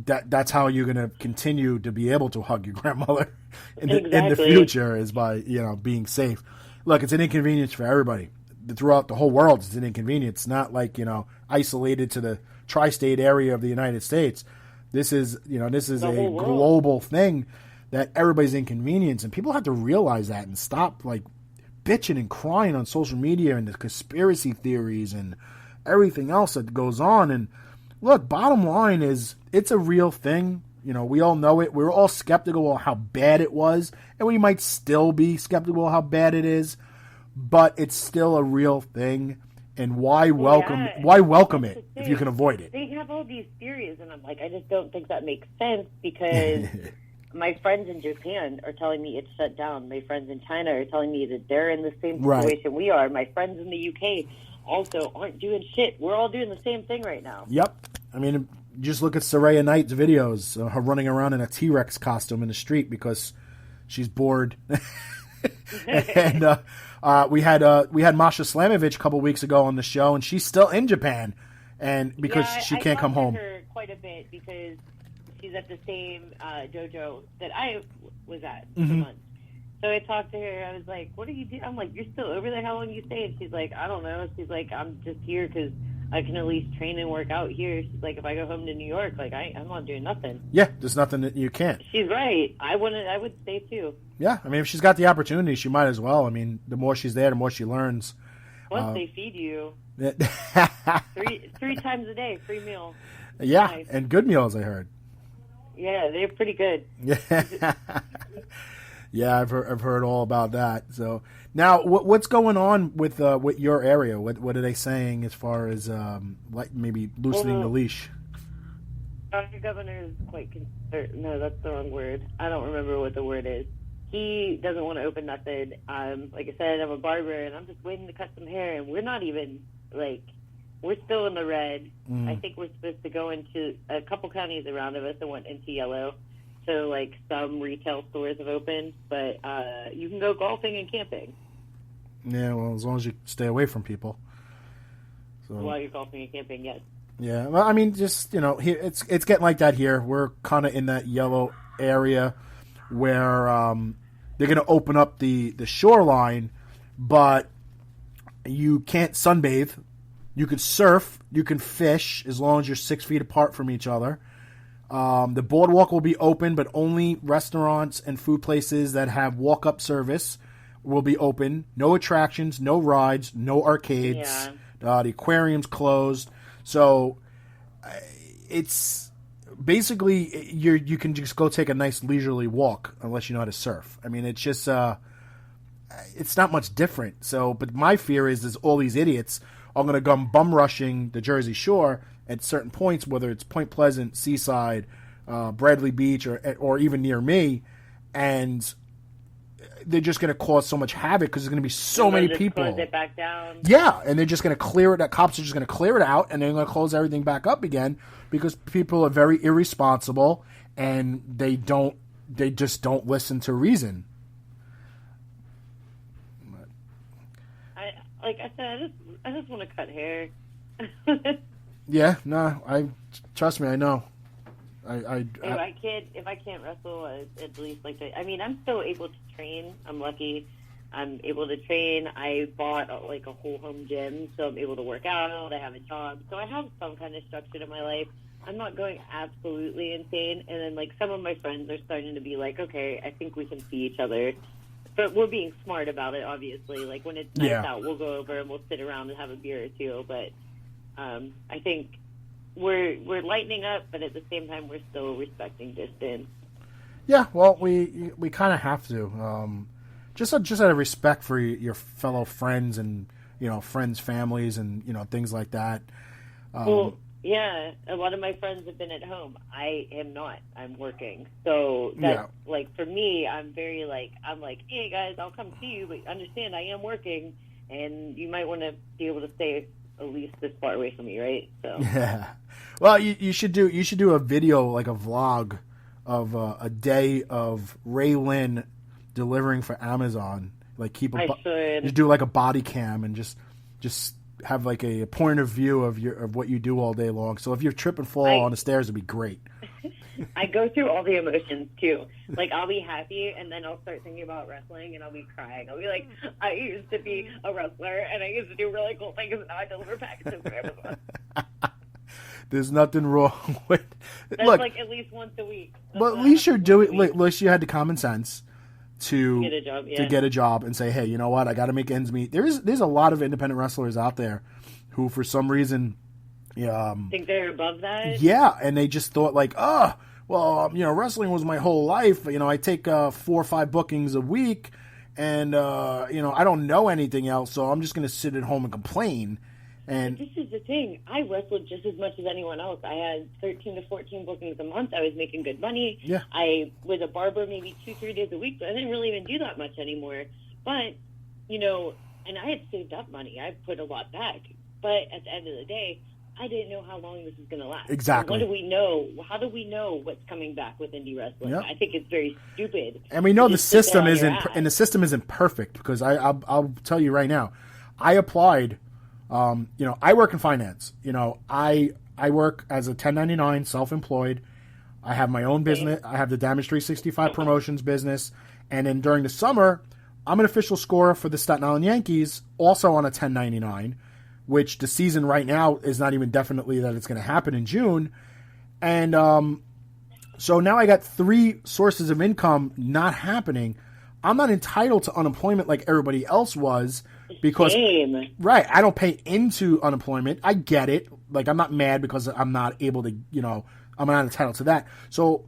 S2: That's how you're going to continue to be able to hug your grandmother in the future, is by being safe. Look, it's an inconvenience for everybody. Throughout the whole world, it's an inconvenience. It's not like isolated to the tri-state area of the United States. This is a global thing that everybody's inconvenienced, and people have to realize that and stop like bitching and crying on social media and the conspiracy theories and everything else that goes on. And look, bottom line is, it's a real thing. We all know it. We're all skeptical of how bad it was, and we might still be skeptical of how bad it is, but it's still a real thing. And why welcome it if you can avoid it?
S10: They have all these theories, and I'm like, I just don't think that makes sense, because my friends in Japan are telling me it's shut down. My friends in China are telling me that they're in the same situation we are. My friends in the UK also aren't doing shit. We're all doing the same thing right now.
S2: Yep. I mean, just look at Saraya Knight's videos, her running around in a T-Rex costume in the street because she's bored. And we had Masha Slamovich a couple weeks ago on the show, and she's still in Japan, and because she can't come home.
S10: I talked to her quite a bit because she's at the same dojo that I was at for months. So I talked to her. I was like, "What are you doing?" I'm like, "You're still over there? How long you stay?" And she's like, "I don't know." She's like, "I'm just here because I can at least train and work out here." She's like, "If I go home to New York, like I'm not doing nothing."
S2: Yeah, there's nothing that you can't.
S10: She's right. I would stay too.
S2: Yeah, I mean, if she's got the opportunity, she might as well. I mean, the more she's there, the more she learns.
S10: Plus, they feed you three times a day, free meal.
S2: Yeah,
S10: nice.
S2: And good meals, I heard.
S10: Yeah, they're pretty good.
S2: Yeah. Yeah, I've heard all about that. So now, what's going on with your area? What are they saying as far as like maybe loosening the leash?
S10: Our governor is quite concerned. No, that's the wrong word. I don't remember what the word is. He doesn't want to open nothing. Like I said, I'm a barber, and I'm just waiting to cut some hair, and we're not even we're still in the red. I think we're supposed to go into a couple counties around of us that went into yellow. So, some retail stores have opened, but you can go golfing and camping.
S2: Yeah, well, as long as you stay away from people. So,
S10: while you're golfing and camping, yes.
S2: Yeah, well, I mean, just, here, it's getting like that here. We're kind of in that yellow area where they're going to open up the shoreline, but you can't sunbathe. You can surf, you can fish, as long as you're 6 feet apart from each other. The boardwalk will be open, but only restaurants and food places that have walk-up service will be open. No attractions, no rides, no arcades. Yeah. The aquarium's closed. So it's basically you can just go take a nice leisurely walk unless you know how to surf. I mean, it's just it's not much different. So, but my fear is all these idiots are going to come bum rushing the Jersey Shore at certain points, whether it's Point Pleasant, Seaside, Bradley Beach, or even near me, and they're just going to cause so much havoc because there's going to be so many people.
S10: Close it back down.
S2: Yeah, and they're just going to clear it. The cops are just going to clear it out, and they're going to close everything back up again because people are very irresponsible and they just don't listen to reason.
S10: Like I said, I just want to cut hair.
S2: Yeah, no, trust me, I know.
S10: If I can't wrestle, at least I mean, I'm still able to train. I'm lucky. I'm able to train. I bought a whole home gym, so I'm able to work out. I have a job, so I have some kind of structure to my life. I'm not going absolutely insane. And then some of my friends are starting to be like, okay, I think we can see each other. But we're being smart about it, obviously. When it's nice out, we'll go over and we'll sit around and have a beer or two. But I think we're lightening up, but at the same time, we're still respecting distance.
S2: Yeah, well, we kind of have to. Just out of respect for your fellow friends and friends' families and things like that.
S10: Well, yeah, a lot of my friends have been at home. I am not. I'm working. So that's for me, I'm very I'm like, hey guys, I'll come see you, but understand I am working, and you might want to be able to stay at least this far away from me, right? So
S2: Yeah. Well, you should do a video, like a vlog of a day of Ray Lyn delivering for Amazon. Like just do like a body cam and just have like a point of view of what you do all day long. So if you trip and fall on the stairs, it'd be great.
S10: I go through all the emotions too. Like I'll be happy and then I'll start thinking about wrestling and I'll be crying. I'll be like, I used to be a wrestler and I used to do really cool things and now I deliver packages for Amazon.
S2: There's nothing wrong with
S10: That's
S2: look,
S10: like at least once a week.
S2: But at least you're doing. At least you had the common sense to
S10: get a job,
S2: to get a job and say, hey, you know what? I got to make ends meet. There's a lot of independent wrestlers out there who, for some reason,
S10: think they're above that.
S2: Yeah, and they just thought like, oh, well, wrestling was my whole life. I take 4 or 5 bookings a week, and I don't know anything else, so I'm just going to sit at home and complain. And
S10: this is the thing. I wrestled just as much as anyone else. I had 13 to 14 bookings a month. I was making good money.
S2: Yeah.
S10: I was a barber maybe 2-3 days a week, but I didn't really even do that much anymore. But, and I had saved up money. I put a lot back. But at the end of the day, I didn't know how long this was going to last.
S2: Exactly.
S10: And what do we know? How do we know what's coming back with indie wrestling?
S2: Yep.
S10: I think it's very stupid.
S2: And we know the system isn't perfect because I'll tell you right now, I applied. I work in finance. I work as a 1099 self-employed. I have my own business. I have the Damage 365 promotions business. And then during the summer, I'm an official scorer for the Staten Island Yankees, also on a 1099, which the season right now is not even definitely that it's going to happen in June. And so now I got 3 sources of income not happening. I'm not entitled to unemployment like everybody else was. Because right, I don't pay into unemployment. I get it. Like I'm not mad because I'm not able to, I'm not entitled to that. So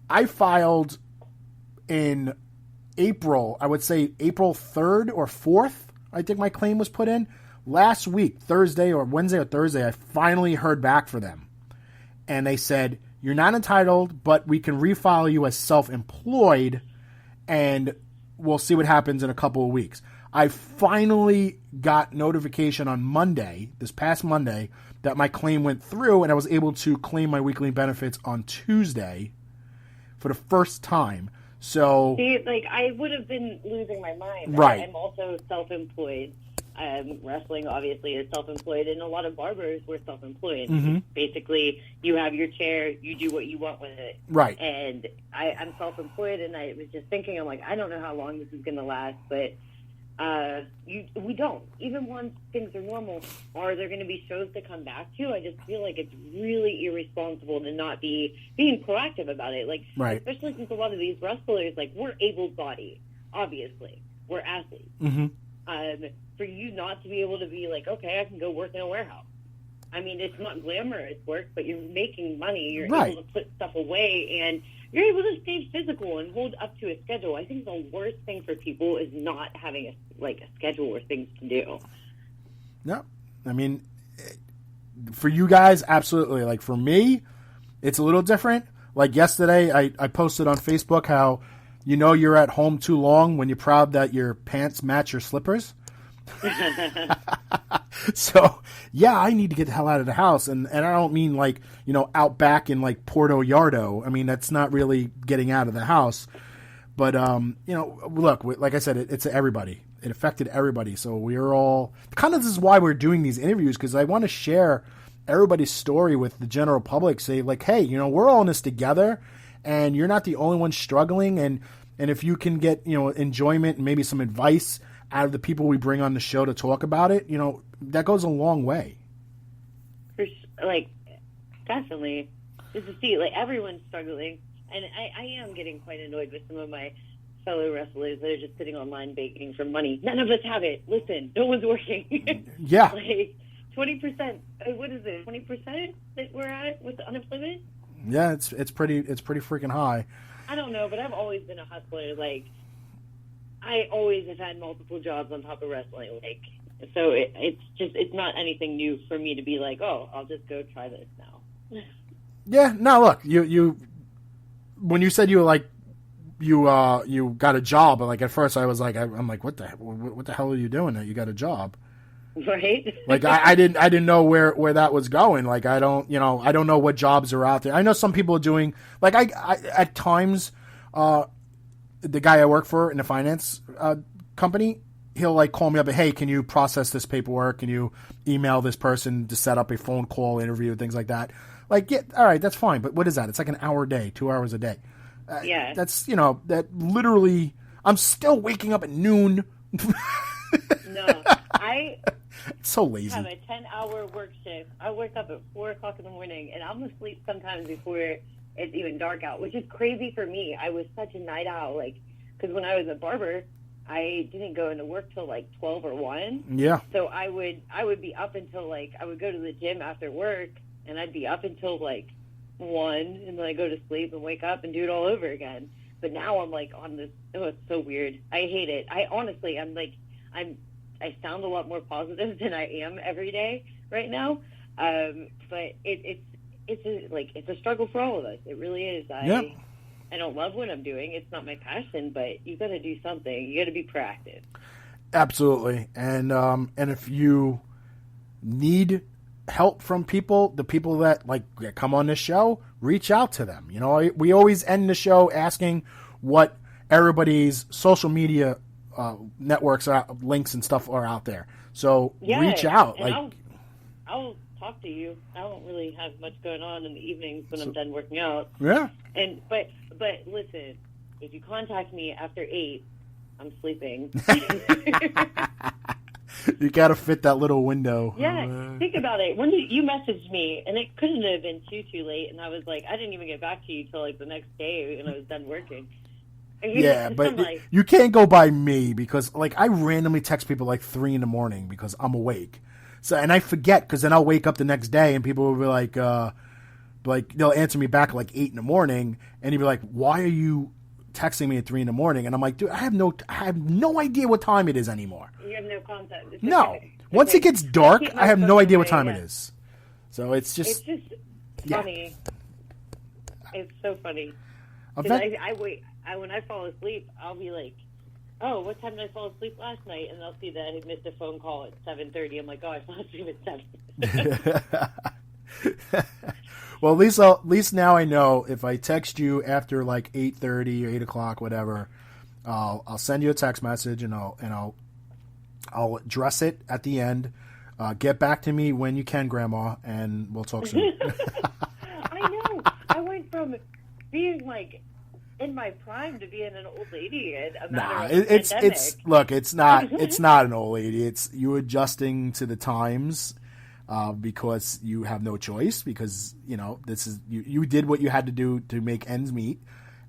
S2: I filed in April. I would say April 3rd or 4th. I think my claim was put in last week, Wednesday or Thursday. I finally heard back from them, and they said you're not entitled, but we can refile you as self-employed, and we'll see what happens in a couple of weeks. I finally got notification on Monday, this past Monday, that my claim went through and I was able to claim my weekly benefits on Tuesday for the first time. So,
S10: see, I would have been losing my mind.
S2: Right.
S10: I'm also self-employed. Wrestling obviously is self-employed, and a lot of barbers were self-employed.
S2: Mm-hmm.
S10: Basically, you have your chair, you do what you want with it.
S2: Right.
S10: And I'm self-employed, and I was just thinking, I'm like, I don't know how long this is going to last, but we don't. Even once things are normal, are there going to be shows to come back to? I just feel like it's really irresponsible to not be being proactive about it.
S2: Right.
S10: Especially since a lot of these wrestlers, we're able-bodied, obviously. We're athletes.
S2: Mm-hmm.
S10: For you not to be able to be like, okay, I can go work in a warehouse. I mean, it's not glamorous work, but you're making money. You're able to put stuff away, and you're able to stay physical and hold up to a schedule. I think the worst thing for people is not having a schedule or things to do.
S2: No, I mean, for you guys, absolutely. For me, it's a little different. Yesterday, I posted on Facebook how you're at home too long when you're proud that your pants match your slippers. So, yeah, I need to get the hell out of the house. And I don't mean out back in Porto Yardo. I mean, that's not really getting out of the house. But, look, like I said, it's everybody. It affected everybody. So we're all this is why we're doing these interviews, because I want to share everybody's story with the general public. Say hey, we're all in this together, and you're not the only one struggling. And if you can get, enjoyment and maybe some advice out of the people we bring on the show to talk about it, that goes a long way.
S10: Definitely. Just to see, everyone's struggling. And I am getting quite annoyed with some of my fellow wrestlers that are just sitting online begging for money. None of us have it. Listen, no one's working.
S2: Yeah.
S10: 20%. What is it? 20% that we're at with unemployment?
S2: Yeah, it's pretty freaking high.
S10: I don't know, but I've always been a hustler. I always have had multiple jobs on top of wrestling. So it's not anything new for me to be I'll just go try this now.
S2: Yeah, no, look, you when you said you were you got a job, at first I was I'm what the hell are you doing that you got a job?
S10: Right?
S2: Like I didn't know where that was going. Like I don't know what jobs are out there. I know some people are doing, like I at times, the guy I work for in the finance company, he'll like call me up and, hey, can you process this paperwork? Can you email this person to set up a phone call interview and things like that? Like, yeah, all right, that's fine. But what is that? It's like an hour a day, 2 hours a day.
S10: Yeah.
S2: That's, that literally, I'm still waking up at noon.
S10: No, I
S2: so lazy.
S10: have a 10-hour work shift. I wake up at 4 o'clock in the morning, and I'm asleep sometimes before it's even dark out, which is crazy for me. I was such a night owl, like, because when I was a barber, I didn't go into work till like 12 or 1.
S2: Yeah.
S10: So I would be up until like, I would go to the gym after work, and I'd be up until like 1, and then I go to sleep and wake up and do it all over again. But now I'm like on this, it's so weird. I hate it. I honestly, I sound a lot more positive than I am every day right now. But it's a struggle for all of us. It really is. I don't love what I'm doing. It's not my passion, but you got to do something. You got to be proactive. Absolutely.
S2: And if you need help from people, the people that come on this show, reach out to them. We always end the show asking what everybody's social media networks links and stuff are out there. So reach out.
S10: I'll talk to you. I don't really have much going on in the evenings when I'm done working out.
S2: Yeah.
S10: But listen, if you contact me after 8, I'm sleeping.
S2: You got to fit that little window.
S10: Yeah, think about it. When you messaged me, and it couldn't have been too late, and I was like, I didn't even get back to you till like the next day when I was done working.
S2: Yeah, but you can't go by me because I randomly text people like 3 in the morning because I'm awake. So, and I forget because then I'll wake up the next day and people will be like they'll answer me back at like 8 in the morning, and you'll be like, why are you texting me at 3 in the morning? And I'm like, dude, I have no idea what time it is anymore.
S10: You have no concept. It's
S2: no.
S10: okay.
S2: Once it gets dark, I have no idea what time it is. So it's just
S10: funny. It's so funny. I wait. When I fall asleep, I'll be like, oh, what time did I fall asleep last night? And I'll see that I missed a phone call at 7:30. I'm like, oh, I fell asleep at 7.
S2: Well, at least now I know if I text you after like 8:30 or 8 o'clock, whatever, I'll send you a text message and I'll address it at the end. Get back to me when you can, Grandma, and we'll talk soon.
S10: I know. I went from being like in my prime to being an old lady in a matter of pandemic.
S2: It's not an old lady. It's you adjusting to the times. Because you have no choice, because this is you did what you had to do to make ends meet,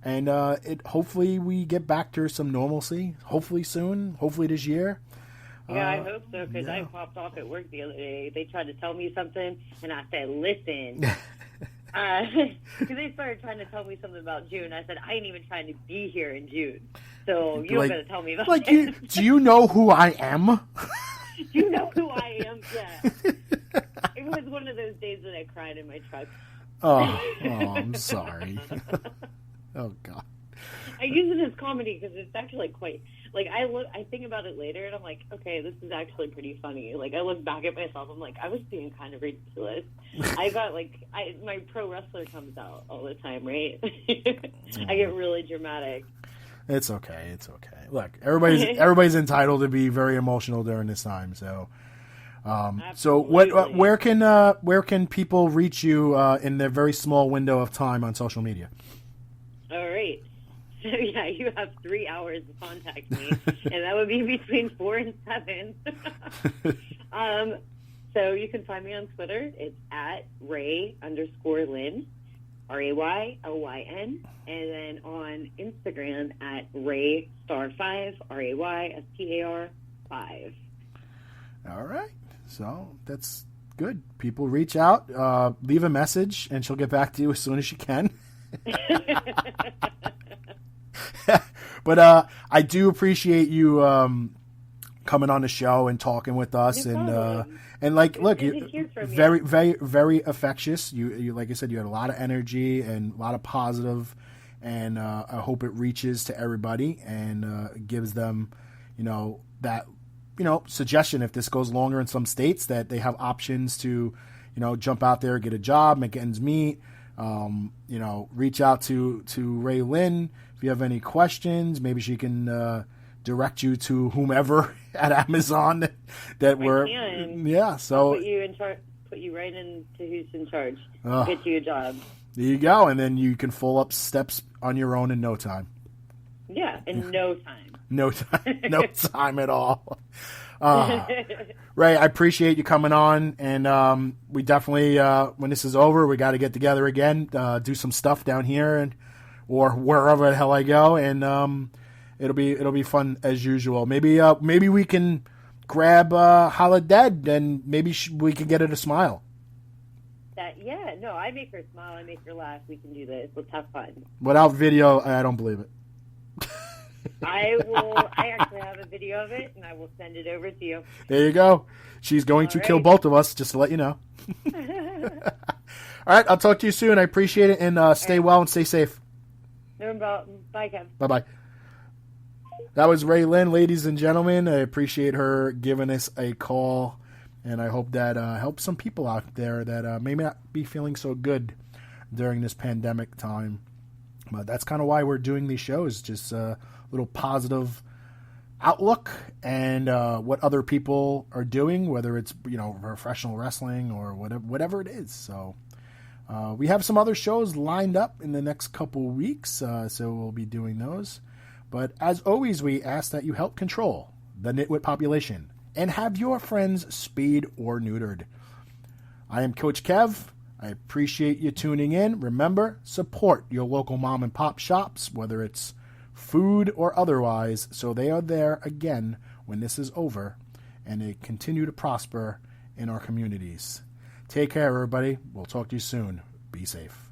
S2: and hopefully we get back to some normalcy. Hopefully soon. Hopefully this year.
S10: Yeah, I hope so, because I popped off at work the other day. They tried to tell me something, and I said, "Listen," because they started trying to tell me something about June. I said, "I ain't even trying to be here in June, so you don't got to tell me about it."
S2: Do you know who I am?
S10: You know who I am? Yeah. It was one of those days that I cried in my truck.
S2: Oh, I'm sorry. Oh, God.
S10: I use it as comedy because it's actually quite, I think about it later and I'm like, okay, this is actually pretty funny. I look back at myself, I'm like, I was being kind of ridiculous. I got, my pro wrestler comes out all the time, right? I get really dramatic.
S2: It's okay. Look, everybody's entitled to be very emotional during this time. So, where can people reach you in their very small window of time on social media?
S10: All right. So yeah, you have 3 hours to contact me, and that would be between 4 and 7. So you can find me on Twitter. It's at Ray_Lyn. RAYLYN, and then on Instagram at Raystar5, RAYSTAR 5.
S2: All right, so that's good. People reach out, leave a message, and she'll get back to you as soon as she can. But I do appreciate you coming on the show and talking with us, and look, you're very, very, very infectious. You like I said, you had a lot of energy and a lot of positive, and I hope it reaches to everybody and gives them, that suggestion, if this goes longer in some states, that they have options to, jump out there, get a job, make ends meet. Reach out to Ray Lyn if you have any questions. Maybe she can direct you to whomever at Amazon that we're. Yeah, so
S10: I'll put you in charge. Put you right into who's in charge. Get you a job.
S2: There you go, and then you can full up steps on your own in no time.
S10: Yeah, in no time.
S2: No time at all. Ray, I appreciate you coming on, and we definitely, when this is over, we got to get together again, do some stuff down here, or wherever the hell I go, and it'll be fun as usual. Maybe we can grab Holla Dead, and maybe we can get her to smile.
S10: I make her smile, I make her laugh. We can do this. Let's have fun.
S2: Without video, I don't believe it.
S10: I actually have a video of it, and I will send it over to you.
S2: There you go. She's going to kill both of us, just to let you know. All right, I'll talk to you soon. I appreciate it, and stay well and stay safe.
S10: No problem. Bye, Kev.
S2: Bye-bye. That was Ray Lyn, ladies and gentlemen. I appreciate her giving us a call, and I hope that helps some people out there that may not be feeling so good during this pandemic time. But that's kind of why we're doing these shows, just a little positive outlook and what other people are doing, whether it's professional wrestling or whatever it is. So we have some other shows lined up in the next couple weeks, so we'll be doing those. But as always, we ask that you help control the nitwit population and have your friends spayed or neutered. I am Coach Kev. I appreciate you tuning in. Remember, support your local mom and pop shops, whether it's food or otherwise, so they are there again when this is over, and they continue to prosper in our communities. Take care, everybody. We'll talk to you soon. Be safe.